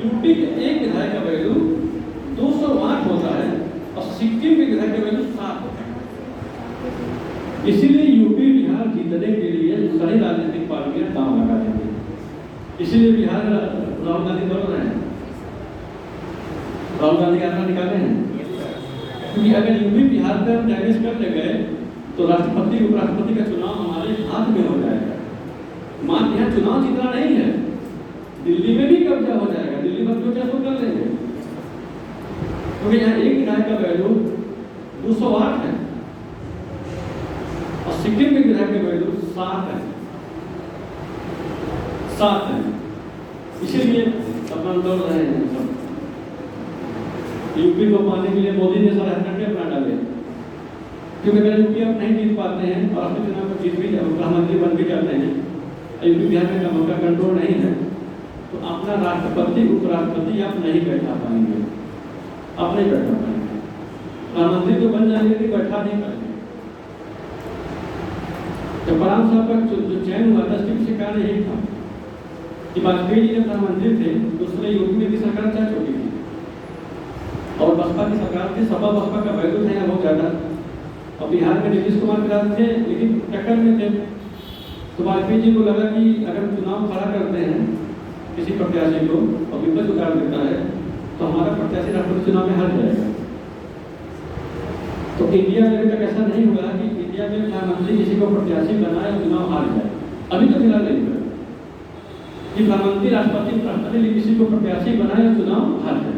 यूपी के एक विधायक का वैल्यू 208 होता है और सिक्किम के विधायक का वैल्यू 7 होता है। इसीलिए यूपी बिहार जीतने के लिए सभी राजनीतिक पार्टियां दांव लगा देंगी। इसीलिए बिहार राहुल गांधी दौड़ रहे हैं, राहुल गांधी यात्रा निकाले हैं, क्योंकि अगर यूपी बिहार पर डैमेज कर ले गए तो राष्ट्रपति उपराष्ट्रपति का चुनाव हमारे हाथ में हो जाएगा। मान यहाँ चुनाव जीतना नहीं है, दिल्ली में भी कब्जा हो जाएगा, दिल्ली में जो चाहे कर लेंगे, क्योंकि यहाँ एक विधायक का वैल्यू 208 है और सिक्किम के विधायक का वैल्यू 7 है। इसीलिए अपना दौड़ रहे हैं सब। यूपी को पाने के लिए मोदी ने सारे हथकंडे अपना डाले, क्योंकि अगर यूपी आप नहीं जीत पाते हैं और अपने चुनाव को जीत भी प्रधानमंत्री बन भी जाते हैं, यूपी बिहार में का कंट्रोल नहीं है, तो अपना राष्ट्रपति उपराष्ट्रपति आप नहीं बैठा पाएंगे, आप नहीं बैठा पाएंगे। प्रधानमंत्री तो बन जाएंगे लेकिन बैठा नहीं पाएंगे। जब बराम साहब का जो चयन हुआ था उसके कारण यही था कि वाजपेयी जी जब प्रधानमंत्री थे तो उसने यूपी में भी सरकार चाह चुकी थी और बसपा की सरकार थी, सपा बसपा का वैल्यू था बहुत ज़्यादा, और बिहार में नीतीश कुमार के साथ थे लेकिन टक्कर में थे। तो वाजपेयी जी को लगा कि अगर चुनाव खड़ा करते हैं किसी प्रत्याशी को और विपक्ष उतार देता है तो हमारा प्रत्याशी राष्ट्रपति चुनाव में हार जाएगा। तो इंडिया में अभी तक ऐसा नहीं हुआ कि इंडिया में प्रधानमंत्री किसी को प्रत्याशी बनाए और चुनाव हार जाए, अभी तो फिलहाल नहीं हुआ कि प्रधानमंत्री राष्ट्रपति उपराष्ट्रपति किसी को प्रत्याशी बनाए और चुनाव हार जाए।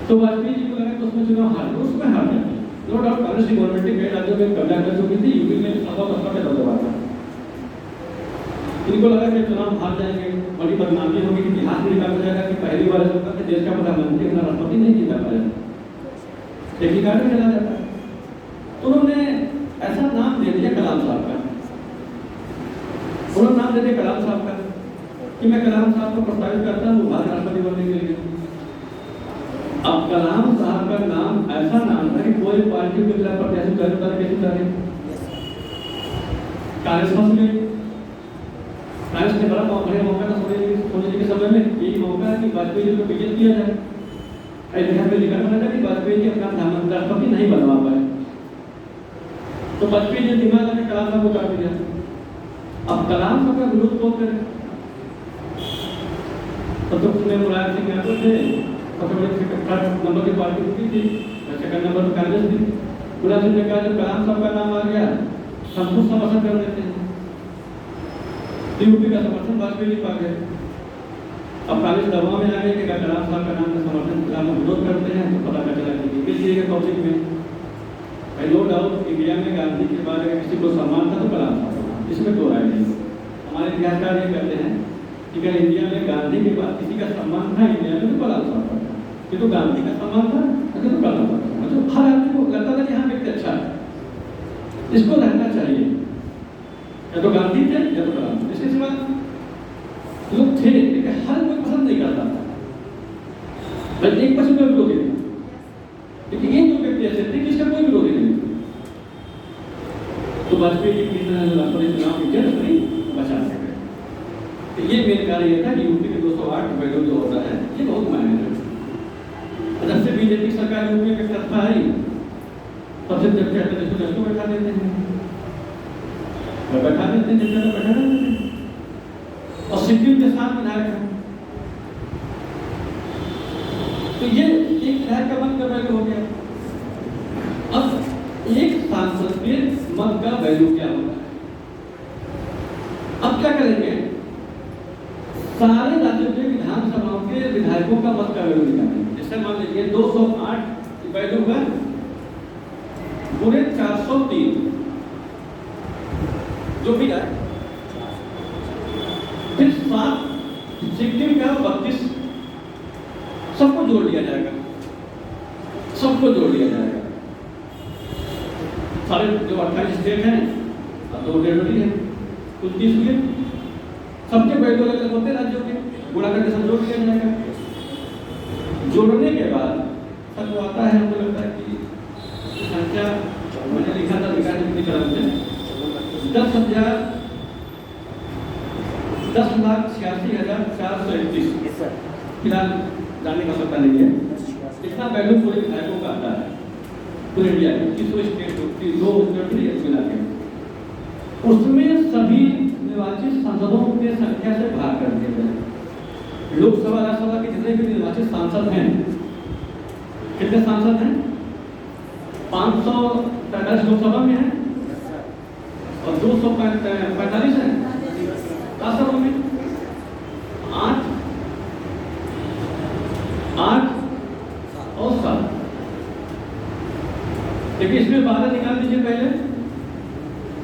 तो वाजपेयी जी को लगा कि उसमें चुनाव हार उसमें हार जाए। नो डाउट कांग्रेस की गवर्नमेंट कई राज्यों में कब्जा कर चुकी थी, यूपी में सपा बसपा का दबदबा था। इनको लगा कि चुनाव हार जाएंगे, बड़ी बदनामी होगी कि इतिहास में निकाला जाएगा कि पहली बार ऐसा कि देश का प्रधानमंत्री अपना राष्ट्रपति नहीं जीता पाया, एक ही कार्य में चला जाता है। तो उन्होंने ऐसा नाम दे दिया कलाम साहब का, उन्होंने नाम दे दिया कलाम साहब का कि मैं कलाम साहब को प्रस्तावित करता हूँ भारत राष्ट्रपति बनने के लिए। अब कलाम साहब का नाम ऐसा नाम था कि कोई पार्टी के खिलाफ प्रत्याशी कैसे उतारे, कांग्रेस फंस गई। कांग्रेस ने बड़ा मौका था सोने जी के समय में, यही मौका है कि वाजपेयी जी को विजय किया जाए। इतिहास में लिखा था कि वाजपेयी जी अपना प्रधानमंत्री राष्ट्रपति नहीं बनवा पाए, तो वाजपेयी जी दिमाग में कलाम साहब को उतार दिया। अब कलाम साहब का विरोध कौन करे? तो उसमें मुलायम सिंह यादव थे, सबसे बड़े नंबर की पार्टी उनकी थी, सेकंड नंबर पर कांग्रेस थी। मुलायम सिंह ने कहा जब कलाम साहब का नाम आ गया हम कुछ समर्थन कर देते हैं, यूपी का समर्थन वाजपेयी जी पा गए। अब कांग्रेस दबाव में आ गई कि कलाम साहब का नाम का समर्थन खिलाफ विरोध करते हैं, तो पता चला कि किस लिए कौशिक में नो डाउट इंडिया में गांधी के बाद अगर किसी को सम्मान था तो कलाम साहब, इसमें दो राय नहीं। हमारे इतिहासकार ये कहते हैं कि अगर इंडिया में गांधी के बाद किसी का सम्मान था इंडिया में तो कलाम साहब का, ये तो गांधी का सम्मान था तो कलाम साहब का। मतलब हर आदमी को लगता था कि हाँ व्यक्ति अच्छा है, इसको रहना चाहिए, या तो गांधी थे या तो कलाम। इसके सिवा लोग थे लेकिन हर कोई पसंद नहीं करता था, बस 1% में विरोधी थे, लेकिन ये दो व्यक्ति ऐसे थे जिसका कोई विरोधी नहीं। तो वाजपेयी जी किसी तरह राष्ट्रपति चुनाव की जड़ नहीं बचा सके। तो ये मेन कार्य ये था कि यूपी के 208 वैल्यू जो होता है ये बहुत मायने रखता है। जब से बीजेपी सरकार यूपी में तरफा आई तब से जब कहते हैं जिसको बैठा देते हैं, बैठा देते हैं, जिसको बैठा देते हैं। और सिक्किम के साथ विधायक है, तो ये एक विधायक का मत का वैल्यू हो गया। अब एक सांसद के मत का वैल्यू क्या होगा? अब क्या करेंगे? सारे राज्यों के विधानसभाओं के विधायकों का मत का वैल्यू निकालेंगे। जैसे मान लीजिए 208 वैल्यू हुआ पूरे 403 जो भी है, फिर 7 सिक्किम का 32 जाएगा, सबको जोड़ लिया जाएगा। सारे जो 28 स्टेट हैं, 2 टेरिटरी हैं, कुल 30 हुए, सबके वैल्यू अलग अलग होते हैं राज्यों के, गुणा करके सब जोड़ लिया जाएगा। जोड़ने के बाद सब जो आता है, हमको लगता है कि संख्या मैंने लिखा था विकास की तरफ से 10,86,431 फिलहाल जाने का पता नहीं है, इतना वैल्यू पूरे विधायकों का आता है पूरे इंडिया में 300 स्टेट की 2 मिला के। उसमें सभी निर्वाचित सांसदों के संख्या से भाग कर दिया जाए। लोकसभा राज्यसभा के जितने भी निर्वाचित सांसद हैं, कितने सांसद हैं? 545 लोकसभा में है और 245 है राज्यसभा में। 8 और 7, देखिए इसमें 12 निकाल दीजिए पहले,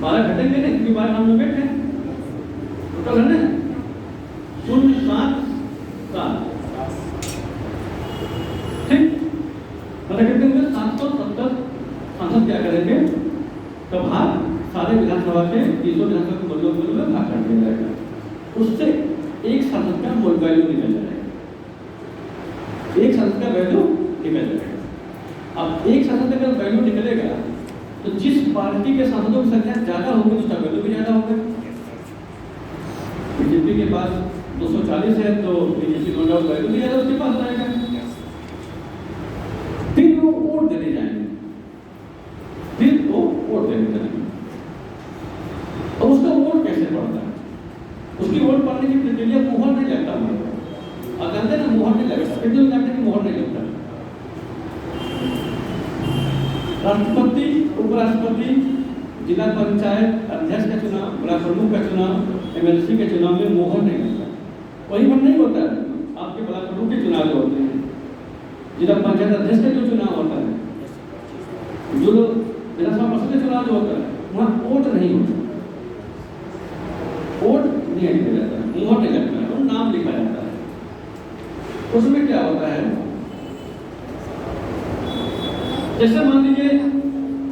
12 घटेंगे नहीं क्योंकि 12 हम लोग बैठे टोटल है ना, 0.7 ठीक, मतलब कितने होंगे? 770 सांसद क्या करेंगे, तो भाग सारे विधानसभा के 300 विधानसभा के बल्लों में भाग कर दिया जाएगा। उससे एक सांसद का वैल्यू निकल जाएगा, एक सांसद का वैल्यू निकल जाएगा। अब एक सांसद का वैल्यू निकलेगा तो जिस पार्टी के सांसदों की संख्या ज्यादा होगी उसका वैल्यू भी ज्यादा होगा। बीजेपी के पास 240 है तो बीजेपी नो डाउट वैल्यू भी ज्यादा उसके पास आएगा। फिर वो वोट देने जाएंगे, और उसका वोट कैसे पड़ता है? उसकी वोट पड़ने की प्रक्रिया मोहर नहीं लगता हमारे, आप जानते हैं ना, मोहर नहीं लगता। कितने लोग जानते हैं कि मोहर नहीं लगता? राष्ट्रपति, उपराष्ट्रपति, जिला पंचायत अध्यक्ष का चुनाव, बड़ा प्रमुख का चुनाव, एमएलसी के चुनाव में मोहर नहीं लगता। वही पर नहीं होता है, आपके बड़ा प्रमुख के चुनाव जो होते हैं, जिला पंचायत अध्यक्ष का जो चुनाव होता है, जो विधानसभा परिषद का चुनाव जो होता है, वहाँ वोट नहीं होता, वोट नहीं लिखा जाता है, मोहर नहीं लगता है, और नाम लिखा जाता है। उसमें क्या होता है, जैसे मान लीजिए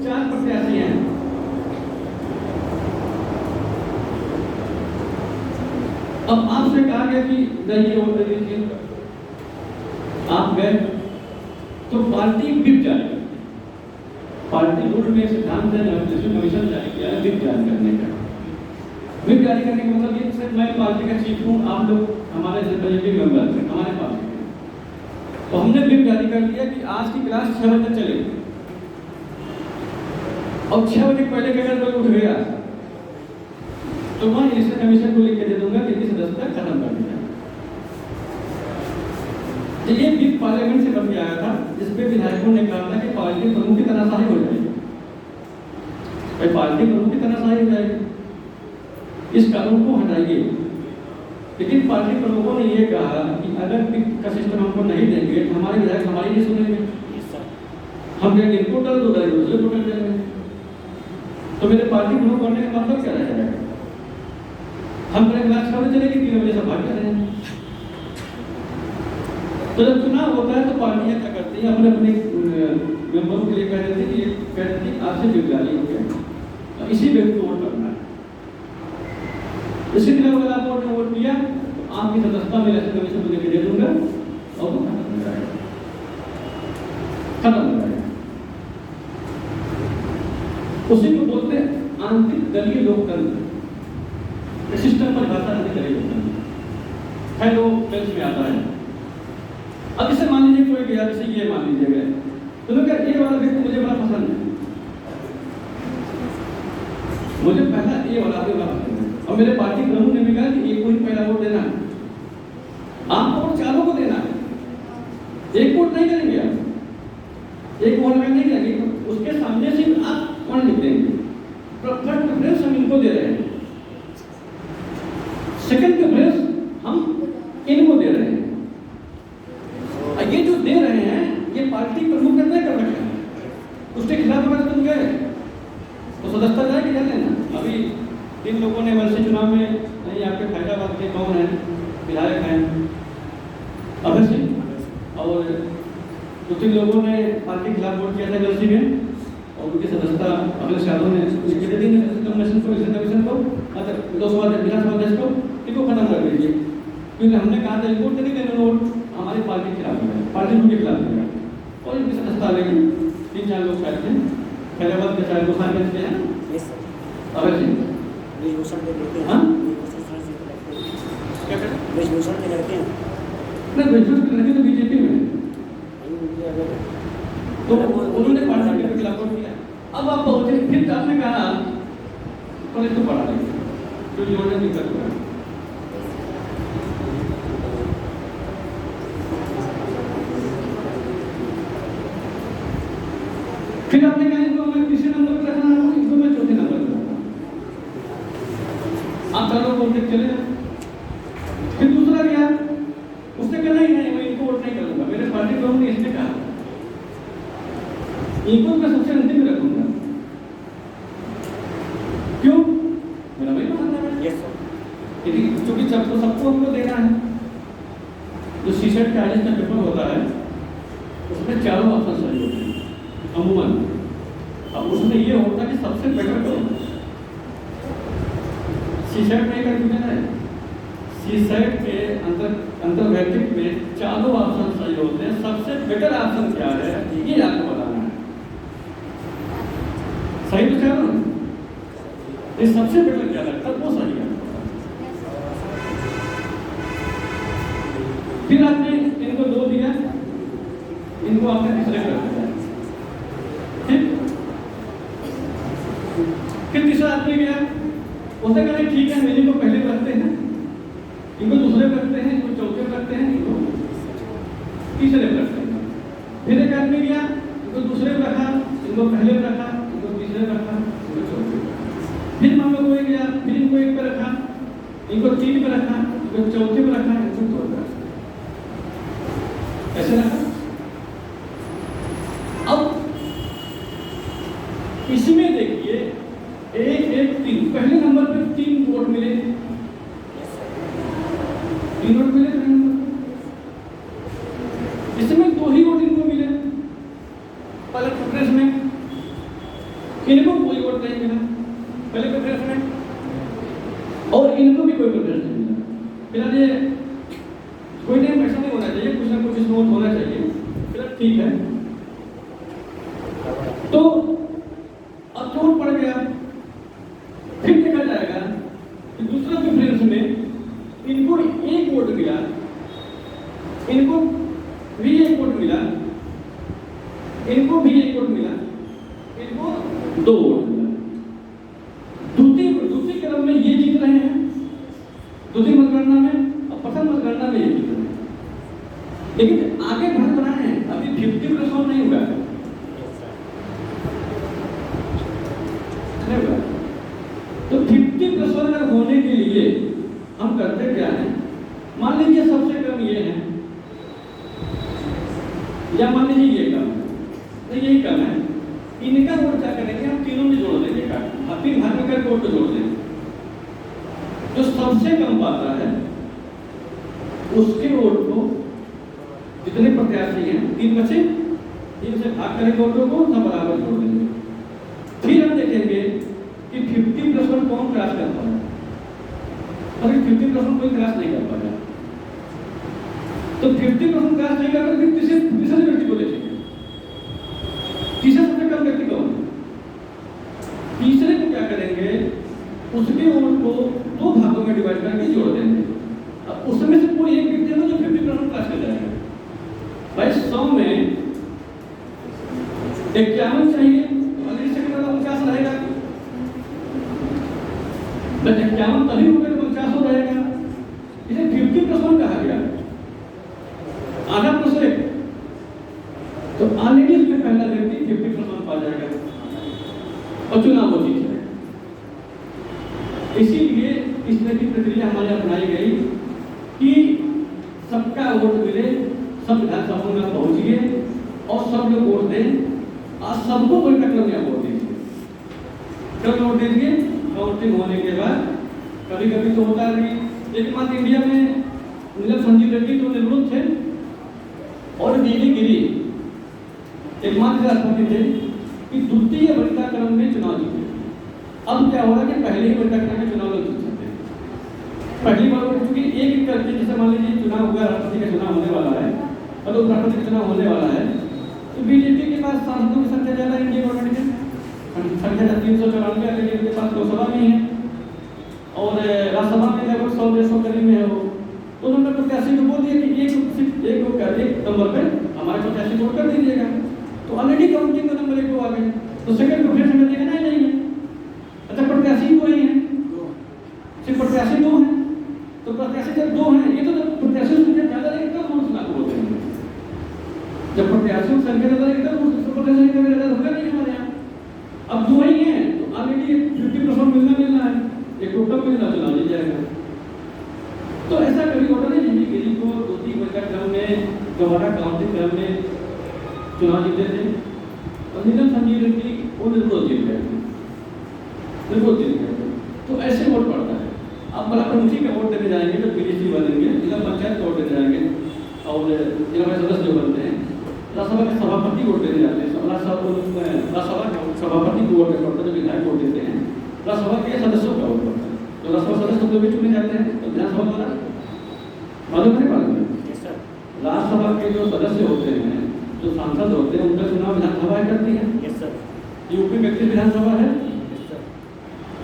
4 प्रत्याशी हैं, अब आपसे कहा गया कि नहीं वोट दे दीजिए, आप गए तो पार्टी विप जारी करती है। पार्टी रूल में सिद्धांत है, इलेक्शन कमीशन जारी किया है विप जारी करने का। विप जारी करने का मतलब ये सर मैं पार्टी का चीफ हूँ, आप लोग हमारे रिप्रेजेंटेटिव मेंबर हैं हमारे पार्टी के, तो हमने विप जारी कर दिया कि आज की क्लास 6 बजे तक चलेगी, और 6 बजे पहले के अगर कोई उठ गया तो मैं इलेक्शन कमीशन को लिख के दे दूंगा कि इस सदस्य तक खत्म कर दिया। तो ये विप पार्लियामेंट से बन के आया था, जिसपे विधायकों ने कहा था कि पार्टी प्रमुख की तनाशाही हो जाएगी, भाई पार्टी प्रमुख की तनाशाही हो जाएगी, इस कानून को हटाइए। लेकिन पार्टी प्रमुखों ने ये कहा कि अगर विप का सिस्टम हमको नहीं देंगे तो हमारे विधायक हमारी नहीं सुनेंगे, हम कहेंगे इनको कर दो, दूसरे को कर देंगे, तो मेरे पार्टी प्रमुख करने का मतलब क्या रह जाएगा? हम करेंगे क्लास 6 बजे चलेगी, 3 बजे सब भाग जाएंगे। तो जब चुनाव होता है तो पार्टियां क्या करती हैं, अपने अपने मेंबरों के लिए कह देती है कि आपसे जिम्मेदारी हो गया, तो इसी व्यक्ति को वोट करना है। इसी तरह अगर आप वोट किया तो आपकी सदस्यता में इलेक्शन कमीशन को लेकर दे दूंगा और वो खत्म हो जाएगा, खत्म हो जाएगा। उसी को बोलते हैं आंतरिक दलीय लोकतंत्र, सिस्टम पर भाषा नहीं दलीय लोकतंत्र है, वो बेंच में आता है। अब इसे मान लीजिए कोई गया, जैसे ये मान लीजिए गए, तो लोग ये वाला व्यक्ति मुझे बड़ा पसंद है, मुझे पहला ये वाला भी बड़ा पसंद है, और मेरे पार्टी प्रमुख ने भी कहा कि एक को ही पहला वोट देना है, आपको वोट चारों को देना है, एक वोट नहीं करेंगे आप, एक वोट में नहीं करेंगे, उसके सामने सिर्फ आप कौन लिख देंगे, फर्स्ट प्रेफरेंस हम इनको दे रहे हैं, सेकंड प्रेफरेंस हम इनको दे रहे हैं। ये जो दे रहे हैं ये पार्टी प्रमुख ने तय कर रखा है, उसके खिलाफ अगर तुम गए तो सदस्यता जाएगी क्या लेना। अभी 3 लोगों ने एमएलसी चुनाव में, नहीं आपके फैजाबाद के कौन हैं विधायक हैं, अभय सिंह और 2-3 लोगों ने पार्टी के खिलाफ वोट किया था गलती में और उनकी सदस्यता अगले सालों ने लिख दे दी कमीशन को, कमीशन को, लोकसभा विधानसभा अध्यक्ष को, इनको खत्म कर दीजिए। क्योंकि हमने कहा था इनको नहीं देना वोट, हमारी पार्टी के खिलाफ है, पार्टी के खिलाफ है और इनकी सदस्यता लेंगे। 3-4 लोग शायद थे, खैराबाद के शायद मुखारगंज के हैं अभय सिंह, ब्रिजभूषण के लड़के हैं। हाँ? क्या करें? ब्रिजभूषण के लड़के हैं। नहीं ब्रिजभूषण के लड़के तो बीजेपी में, तो उन्होंने पार्टी के खिलाफ वोट किया। अब आप पहुंचे, फिर आपने कहा कॉलेज तो पढ़ा नहीं, जो जोड़ने नहीं कर रहा। फिर आपने कहा इनको मैं तीसरे नंबर पर रखना है, इनको मैं चौथे नंबर पर रखना। आप चारों बोलते चले जाओ। फिर दूसरा गया, उसने कहा नहीं मैं इनको वोट नहीं करूंगा, मेरे पार्टी के लोगों ने इसने कहा इनको मैं सबसे अंतिम में रखूंगा। क्यों? मेरा वही मानना है। Yes sir. क्योंकि सबको हमको देना है। जो सीसेट का आज का पेपर होता है उसमें चारों ऑप्शन सही होते हैं अमूमन। अब उसमें ये होता है कि सबसे बेटर करो। सीसेट में कंफ्यूजन है, सीसेट के अंतर्वैयक्तिक में चारों ऑप्शन सही होते हैं, सबसे बेटर ऑप्शन क्या है ये आपको बताना है। सही तो चारों, ये सबसे बेटर क्या लगता है वो सही है। फिर आपने इनको 2 दिया, इनको आपने तीसरे कर दिया। फिर तीसरा आदमी गया, उसने कहा ठीक है मेरे को पहले रखते हैं, इनको दूसरे रखते हैं, इनको चौथे रखते हैं, इनको तीसरे रखते हैं। फिर एक आदमी गया, इनको दूसरे पे रखा, इनको पहले पे रखा, इनको तीसरे पे रखा, इनको चौथे पे। फिर मान लो कोई गया, फिर इनको 1 पे रखा, इनको 3 पे रखा, इनको चौथे पे रखा, इनको 2 पे रखा, ऐसे रखा। अब इसमें देखिए 1-1-3 पहले नंबर पे 3 वोट मिले, 3 वोट मिले पहले नंबर। इसमें 2 ही वोट इनको मिले पहले प्रेफरेंस में, इनको कोई वोट नहीं मिला पहले प्रेफरेंस में और इनको भी कोई प्रेफरेंस नहीं मिला। फिलहाल ये कोई टाइम ऐसा नहीं होना चाहिए, कुछ ना कुछ इसमें वोट होना चाहिए। फिलहाल ठीक है, तो अब चोट पड़ गया। फिर देखा जाएगा कि दूसरा प्रेफरेंस में इनको 1 वोट मिला, इनको भी 1 वोट मिला, इनको भी 1 वोट मिला, इनको 2 वोट मिला। दूसरी क्रम में ये जीत रहे हैं, दूसरी मतगणना में और प्रथम मतगणना में ये जीत रहे हैं। लेकिन आगे बढ़ रहे हैं, अभी 50% नहीं हुआ है। तो 50% होने के लिए हम करते क्या है, मान लीजिए सबसे कम ये है या मान लीजिए ये कम है, तो यही कम है, इनका वोट क्या करेंगे हम तीनों में जोड़ देंगे, 3 भाग में करके वोट को जोड़ देंगे। जो सबसे कम पाता है उसके वोट को जितने प्रत्याशी हैं 3 बचे, 3 से भाग करेंगे वोटों को, सब बराबर जोड़ देंगे। फिर हम देखेंगे कि 50% कौन क्रॉस कर पाए, अगर 50% कोई क्रॉस नहीं कर पाया तो 50% क्रॉस नहीं कर, फिर तीसरे व्यक्ति को देखेंगे। तीसरे सबसे कम व्यक्ति कौन है, तीसरे को क्या करेंगे, उसके वोट को 2 भागों में डिवाइड करके जोड़ देंगे। अब उसमें से कोई एक व्यक्ति है जो 50% क्रॉस कर जाएगा। भाई 100 में 51 चाहिए, 49 रहेगा, 51 तभी होगा 50 हो रहेगा। इसे 50% कहा गया, आधा %। तो ऑलरेडी इसमें पहला व्यक्ति 50% पा जाएगा और चुनाव हो जीत जाएगा। इसीलिए इस तरह की प्रक्रिया हमारे अपनाई गई कि सबका वोट मिले, सब विधानसभा में पहुंचिए और सब लोग वोट दें और सबको कोई टक्कर में वोट दीजिए। कब वोट दीजिए, काउंटिंग होने के बाद। कभी कभी तो होता है, लेकिन मान इंडिया में मतलब संजीव रेड्डी तो निवृत्त थे और बिजली गिरी एकमात्र राष्ट्रपति थे कि द्वितीय वनिता क्रम में चुनाव जीते। अब क्या हो रहा है कि पहले ही वनिता क्रम में चुनाव लोग जीत सकते हैं। पहली बार क्योंकि एक करके, जैसे मान लीजिए चुनाव हुआ, राष्ट्रपति का चुनाव होने वाला है और उपराष्ट्रपति का चुनाव होने वाला है, तो बीजेपी के पास सांसदों की संख्या ज़्यादा है इंडिया गवर्नमेंट की संख्या 394, लेकिन उनके पास लोकसभा में ही है और राज्यसभा में लगभग 100-150 करीब में है वो। तो उन्होंने प्रत्याशी को बोल दिया कि एक नंबर पे हमारे प्रत्याशी वोट कर दीजिएगा। तो ऑलरेडी काउंटिंग का नंबर 1 आ गया, तो सेकंड को फिर से देखना ही नहीं है। अच्छा, प्रत्याशी 2 ही हैं, सिर्फ प्रत्याशी 2 हैं, तो प्रत्याशी जब 2 हैं, ये तो जब प्रत्याशी की संख्या ज़्यादा रहेगी तब हम चुनाव बोलते हैं। जब प्रत्याशियों की संख्या ज़्यादा रहेगी तब प्रत्याशी का ज़्यादा होगा नहीं हमारे यहाँ। अब 2 ही हैं तो ऑलरेडी 50% मिलना है, एक टोटल मिलना चुनाव जीत जाएगा। तो ऐसा कभी होता नहीं जिनकी गिरी को 2-3 वनिता क्रम में, दोबारा काउंटिंग क्रम में चुनाव जीते थे और नीलम संजीव रेड्डी वो निर्विरोध जीत गए थे। तो ऐसे वोट पड़ता है। अब बराबर उसी का वोट देने जाएंगे जब बीडीसी बनेंगे, जिला पंचायत वोट देने जाएंगे और जिला परिषद सदस्य जो बनते हैं, राज्यसभा के सभापति वोट देने जाते हैं। राज्यसभा के सभापति को वोट पड़ता है, जो विधायक वोट देते हैं, राज्यसभा के सदस्यों का वोट पड़ता है। तो राज्यसभा सदस्य जो भी चुने जाते हैं, तो विधानसभा द्वारा मालूम है। राज्यसभा के जो सदस्य होते हैं, जो सांसद होते हैं, उनका चुनाव विधानसभा करती है। यूपी में 31 विधानसभा है,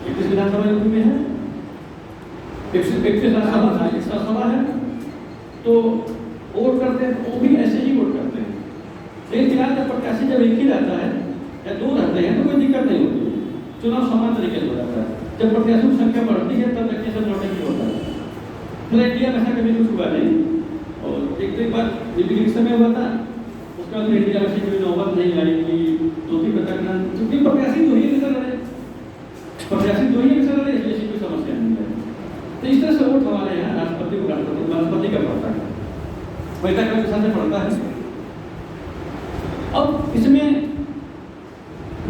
31 विधानसभा यूपी में है, 31 राज्यसभा है। तो वोट करते हैं, वो भी ऐसे ही वोट करते हैं। लेकिन फिलहाल जब प्रत्याशी जब एक ही रहता है या 2 रहते हैं तो कोई दिक्कत नहीं होती है, चुनाव समान तरीके से हो जाता है। जब प्रत्याशियों की संख्या बढ़ती है तब इलेक्शन नोटिस होता है। फिर इंडिया में ऐसा कभी कुछ हुआ नहीं। और एक बार बीबी समय हुआ था, उसके बाद इंडिया में कोई नौबत नहीं आई कि 2-3 वनिता क्रम, क्योंकि प्रत्याशी 2 ही निकल रहे, प्रत्याशी 2 ही निकल रहे, इसलिए कोई समस्या नहीं है। तो इस तरह से वोट हमारे यहाँ राष्ट्रपति को राष्ट्रपति का पड़ता है, वनिता क्रम के साथ पड़ता है। अब इसमें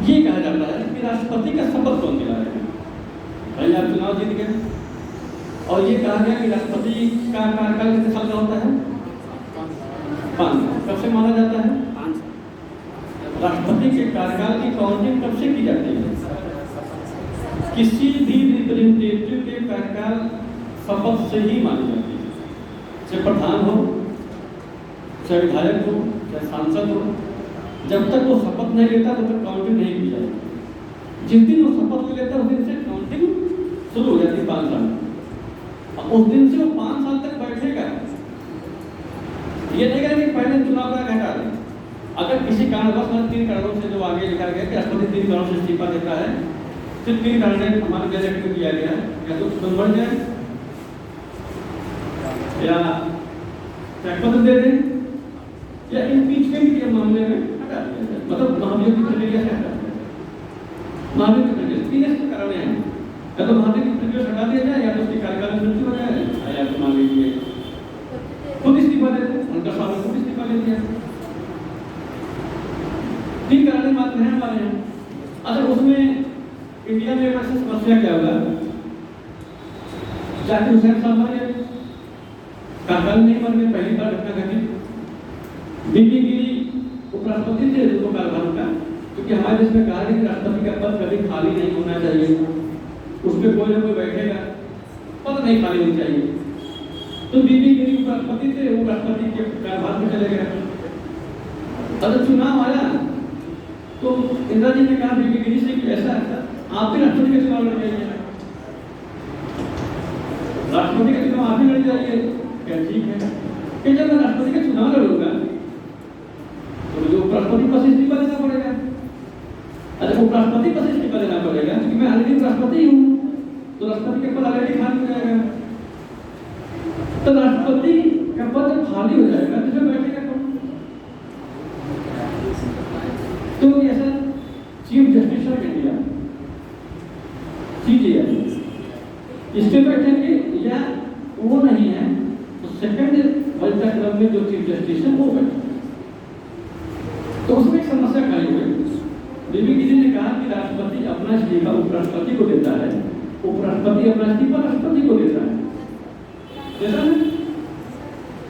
ये कहा जाता है कि राष्ट्रपति का शपथ कौन दिलाएगा। पहले आप चुनाव जीत गए और ये कहा गया कि राष्ट्रपति का कार्यकाल कितने साल का होता है? 5 साल। कब से माना जाता है? 5 साल। राष्ट्रपति के कार्यकाल की काउंटिंग कब से की जाती है? किसी भी रिप्रेजेंटेटिव के कार्यकाल शपथ से ही मानी जाती है, चाहे प्रधान हो, चाहे विधायक हो, चाहे सांसद हो। जब तक वो शपथ नहीं लेता तब तक काउंटिंग नहीं की जाएगी। जिस दिन वो शपथ ले लेता है उस दिन से काउंटिंग शुरू हो जाती है 5 साल। अब उस दिन से वो 5 साल तक बैठेगा। ये नहीं करेंगे पहले चुनाव का हटा दें। अगर किसी कारणवश 3 कारणों से जो आगे लिखा गया कि राष्ट्रपति 3 कारणों से इस्तीफा देता है, सिर्फ 3 कारण हमारे गैजेट में दिया गया है, या तो सुप्रीम बढ़ जाए या त्यागपत्र दे दें या इम्पीचमेंट के मामले में हटा दिया जाए, मतलब महाभियोग की प्रक्रिया से हटा दिया जाए। महाभियोग की प्रक्रिया 3 कारण हैं, या तो महाभियोग की प्रक्रिया हटा दिया जाए, या तो उसके कार्यकाल में मृत्यु हो जाए, या तो मान लीजिए खुद इस्तीफा दे दें। उनका सामने खुद इस्तीफा दे दिया। 3 कारण मात्र हैं हमारे यहाँ। अगर उसमें इंडिया में वैसे समस्या क्या होगा, जाकिर हुसैन साहब हमारे कार्यकाल नहीं बन गए, पहली बार घटना घटी। बीबी गिरी उपराष्ट्रपति थे उनको कार्यकाल का, क्योंकि हमारे देश में कहा है कि राष्ट्रपति का पद कभी खाली नहीं होना चाहिए, उसमें कोई ना कोई बैठेगा, पद नहीं खाली होनी चाहिए। तो बीबी गिरी उपराष्ट्रपति थे, वो राष्ट्रपति के कार्यभार में चले गए। अगर चुनाव आया तो इंदिरा जी ने कहा बीबी गिरी से कि ऐसा आप भी राष्ट्रपति का चुनाव लड़ जाइए, राष्ट्रपति का चुनाव आप ही लड़ जाइए। क्या ठीक है कि जब मैं राष्ट्रपति का चुनाव लड़ूंगा तो मुझे उपराष्ट्रपति पद से इस्तीफा देना पड़ेगा। अच्छा, उपराष्ट्रपति पद से इस्तीफा देना पड़ेगा क्योंकि मैं ऑलरेडी राष्ट्रपति हूँ, तो राष्ट्रपति का पद ऑलरेडी खाली हो जाएगा। तो राष्ट्रपति का पद जब खाली हो जाएगा तो फिर बैठेगा कौन? तो ऐसा chief justice of India CJI इसके बैठेंगे, या वो नहीं है तो सेकंड वनिता क्रम में जो चीफ जस्टिस है वो बैठे। तो उसमें एक समस्या खड़ी हुई। बीबी गिरी ने कहा कि राष्ट्रपति अपना इस्तीफा उपराष्ट्रपति को देता है, उपराष्ट्रपति अपना इस्तीफा राष्ट्रपति को देता है, देता है।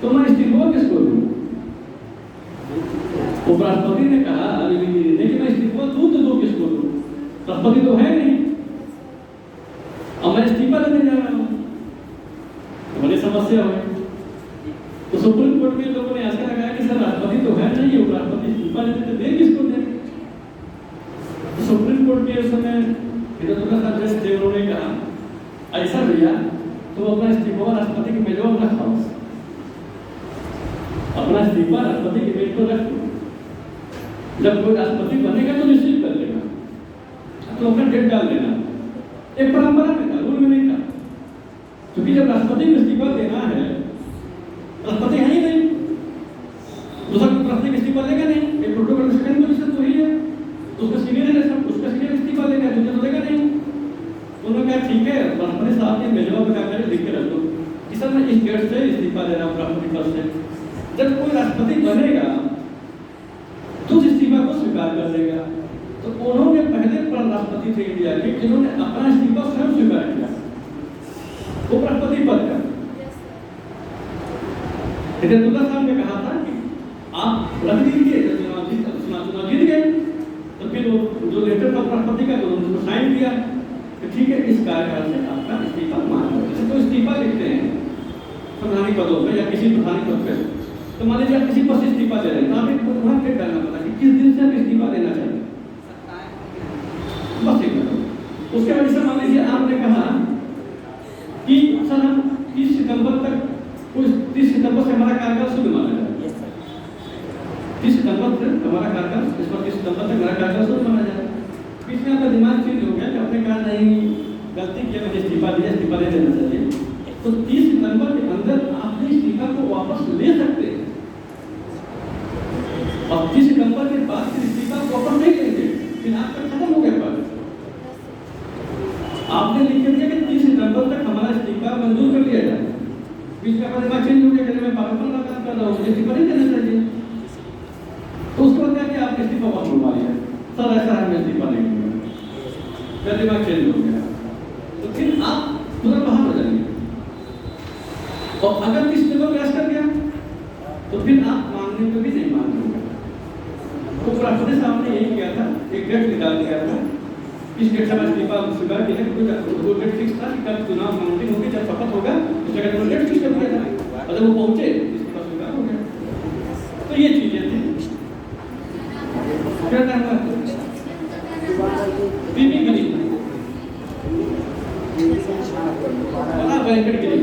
तो मैं इस्तीफा किसको दूं? उपराष्ट्रपति ने कहा लेकिन मैं इस्तीफा दूं तो दो किसको दूं? राष्ट्रपति तो है नहीं, अब मैं इस्तीफा देने जा रहा हूँ, बड़ी समस्या हुई। तो सुप्रीम कोर्ट में लोगों ने आशा लगाया कि सर राष्ट्रपति तो है नहीं, उपराष्ट्रपति इस्तीफा देते तो दे किसको दे? तो सुप्रीम कोर्ट के उस समय हितों साहब जैसे थे, उन्होंने कहा ऐसा भैया तो अपना इस्तीफा राष्ट्रपति की मेज पर रखा, अपना इस्तीफा राष्ट्रपति की मेज पर रख, जब कोई राष्ट्रपति बनेगा तो निश्चित कर लेगा, तो अपना डेट डाल देना। एक परंपरा में था, रूल में नहीं था, क्योंकि जब राष्ट्रपति को इस्तीफा देना है, राष्ट्रपति है ही नहीं, दूसरा कोई राष्ट्रपति इस्तीफा देगा नहीं, एक प्रोटोकॉल सेकंड पोजीशन तो ही है, तो उसका सीनियर है, उसका सीनियर इस्तीफा देगा, दूसरा तो देगा नहीं। उन्होंने कहा ठीक है, राष्ट्रपति साहब ने मेजवा पर जाकर लिख के रख दो कि सर मैं इस डेट से इस्तीफा दे रहा हूँ राष्ट्रपति पद से। जब कोई राष्ट्रपति बनेगा तो उस इस्तीफा को स्वीकार कर लेगा। तो उन्होंने पहले राष्ट्रपति थे इंडिया के जिन्होंने अपना इस्तीफा स्वयं स्वीकार किया, वो राष्ट्रपति पद का। हिदायतुल्लाह साहब ने कहा था कि आप रख दीजिए, चुनाव जीत गए, तो फिर वो जो लेटर था राष्ट्रपति का, तो उन्होंने साइन किया कि ठीक है इस कार्यकाल से आपका इस्तीफा मान लो। जैसे तो इस्तीफा लिखते हैं संवैधानिक पदों में या किसी प्रधानिक पद पे, तो मान लीजिए आप किसी पद से इस्तीफा दे रहे हैं, तो आप एक वहाँ डेट डालना पड़ता है कि किस दिन से आप इस्तीफा देना चाहिए, बस एक मतलब। उसके बाद जैसे मान लीजिए आपने कहा कि सर हम 30 सितंबर तक, 30 सितंबर से हमारा कार्यकाल शुरू माना जाए, 30 सितंबर से हमारा कार्यकाल, इस पर 30 सितंबर तक हमारा कार्यकाल शुरू माना जाए। बीच में आपका दिमाग चेंज हो गया कि आपने कहा नहीं गलती किया, मुझे इस्तीफा दिया, इस्तीफा दे देना चाहिए, तो 30 सितंबर के अंदर आपने इस्तीफा को वापस ले सकते हैं। और 30 सितंबर के बाद फिर इस्तीफा वापस नहीं लेंगे, फिर आपका खत्म हो गया बात। आपने लिख दिया कि 30 सितंबर तक हमारा इस्तीफा मंजूर कर लिया जाए, बीच में आपका दिमाग चेंज हो गया कि मैं पाकिस्तान का काम कर रहा हूँ, इस्तीफा नहीं देना चाहिए। तो उसके बाद क्या आपने इस्तीफा वापस मंगवा लिया, सर ऐसा है मैं इस्तीफा नहीं दूंगा, मेरा दिमाग चेंज हो गया, तो फिर आप तुरंत बाहर हो जाएंगे। और अगर 30 सितंबर क्रैश कर गया तो फिर आप मांगने को भी नहीं मांगेंगे। तो राष्ट्रपति साहब ने यही किया था, एक डेट निकाल दिया था, इस डेट से इस्तीफा स्वीकार किया, वो डेट फिक्स था कि कब चुनाव काउंटिंग होगी, जब शपथ होगा उस जगह पर डेट फिक्स कर दिया था, और जब वो पहुंचे इस्तीफा स्वीकार हो गया। तो ये चीजें थी। क्या नाम है? पीपी गिरी, वेंकट गिरी।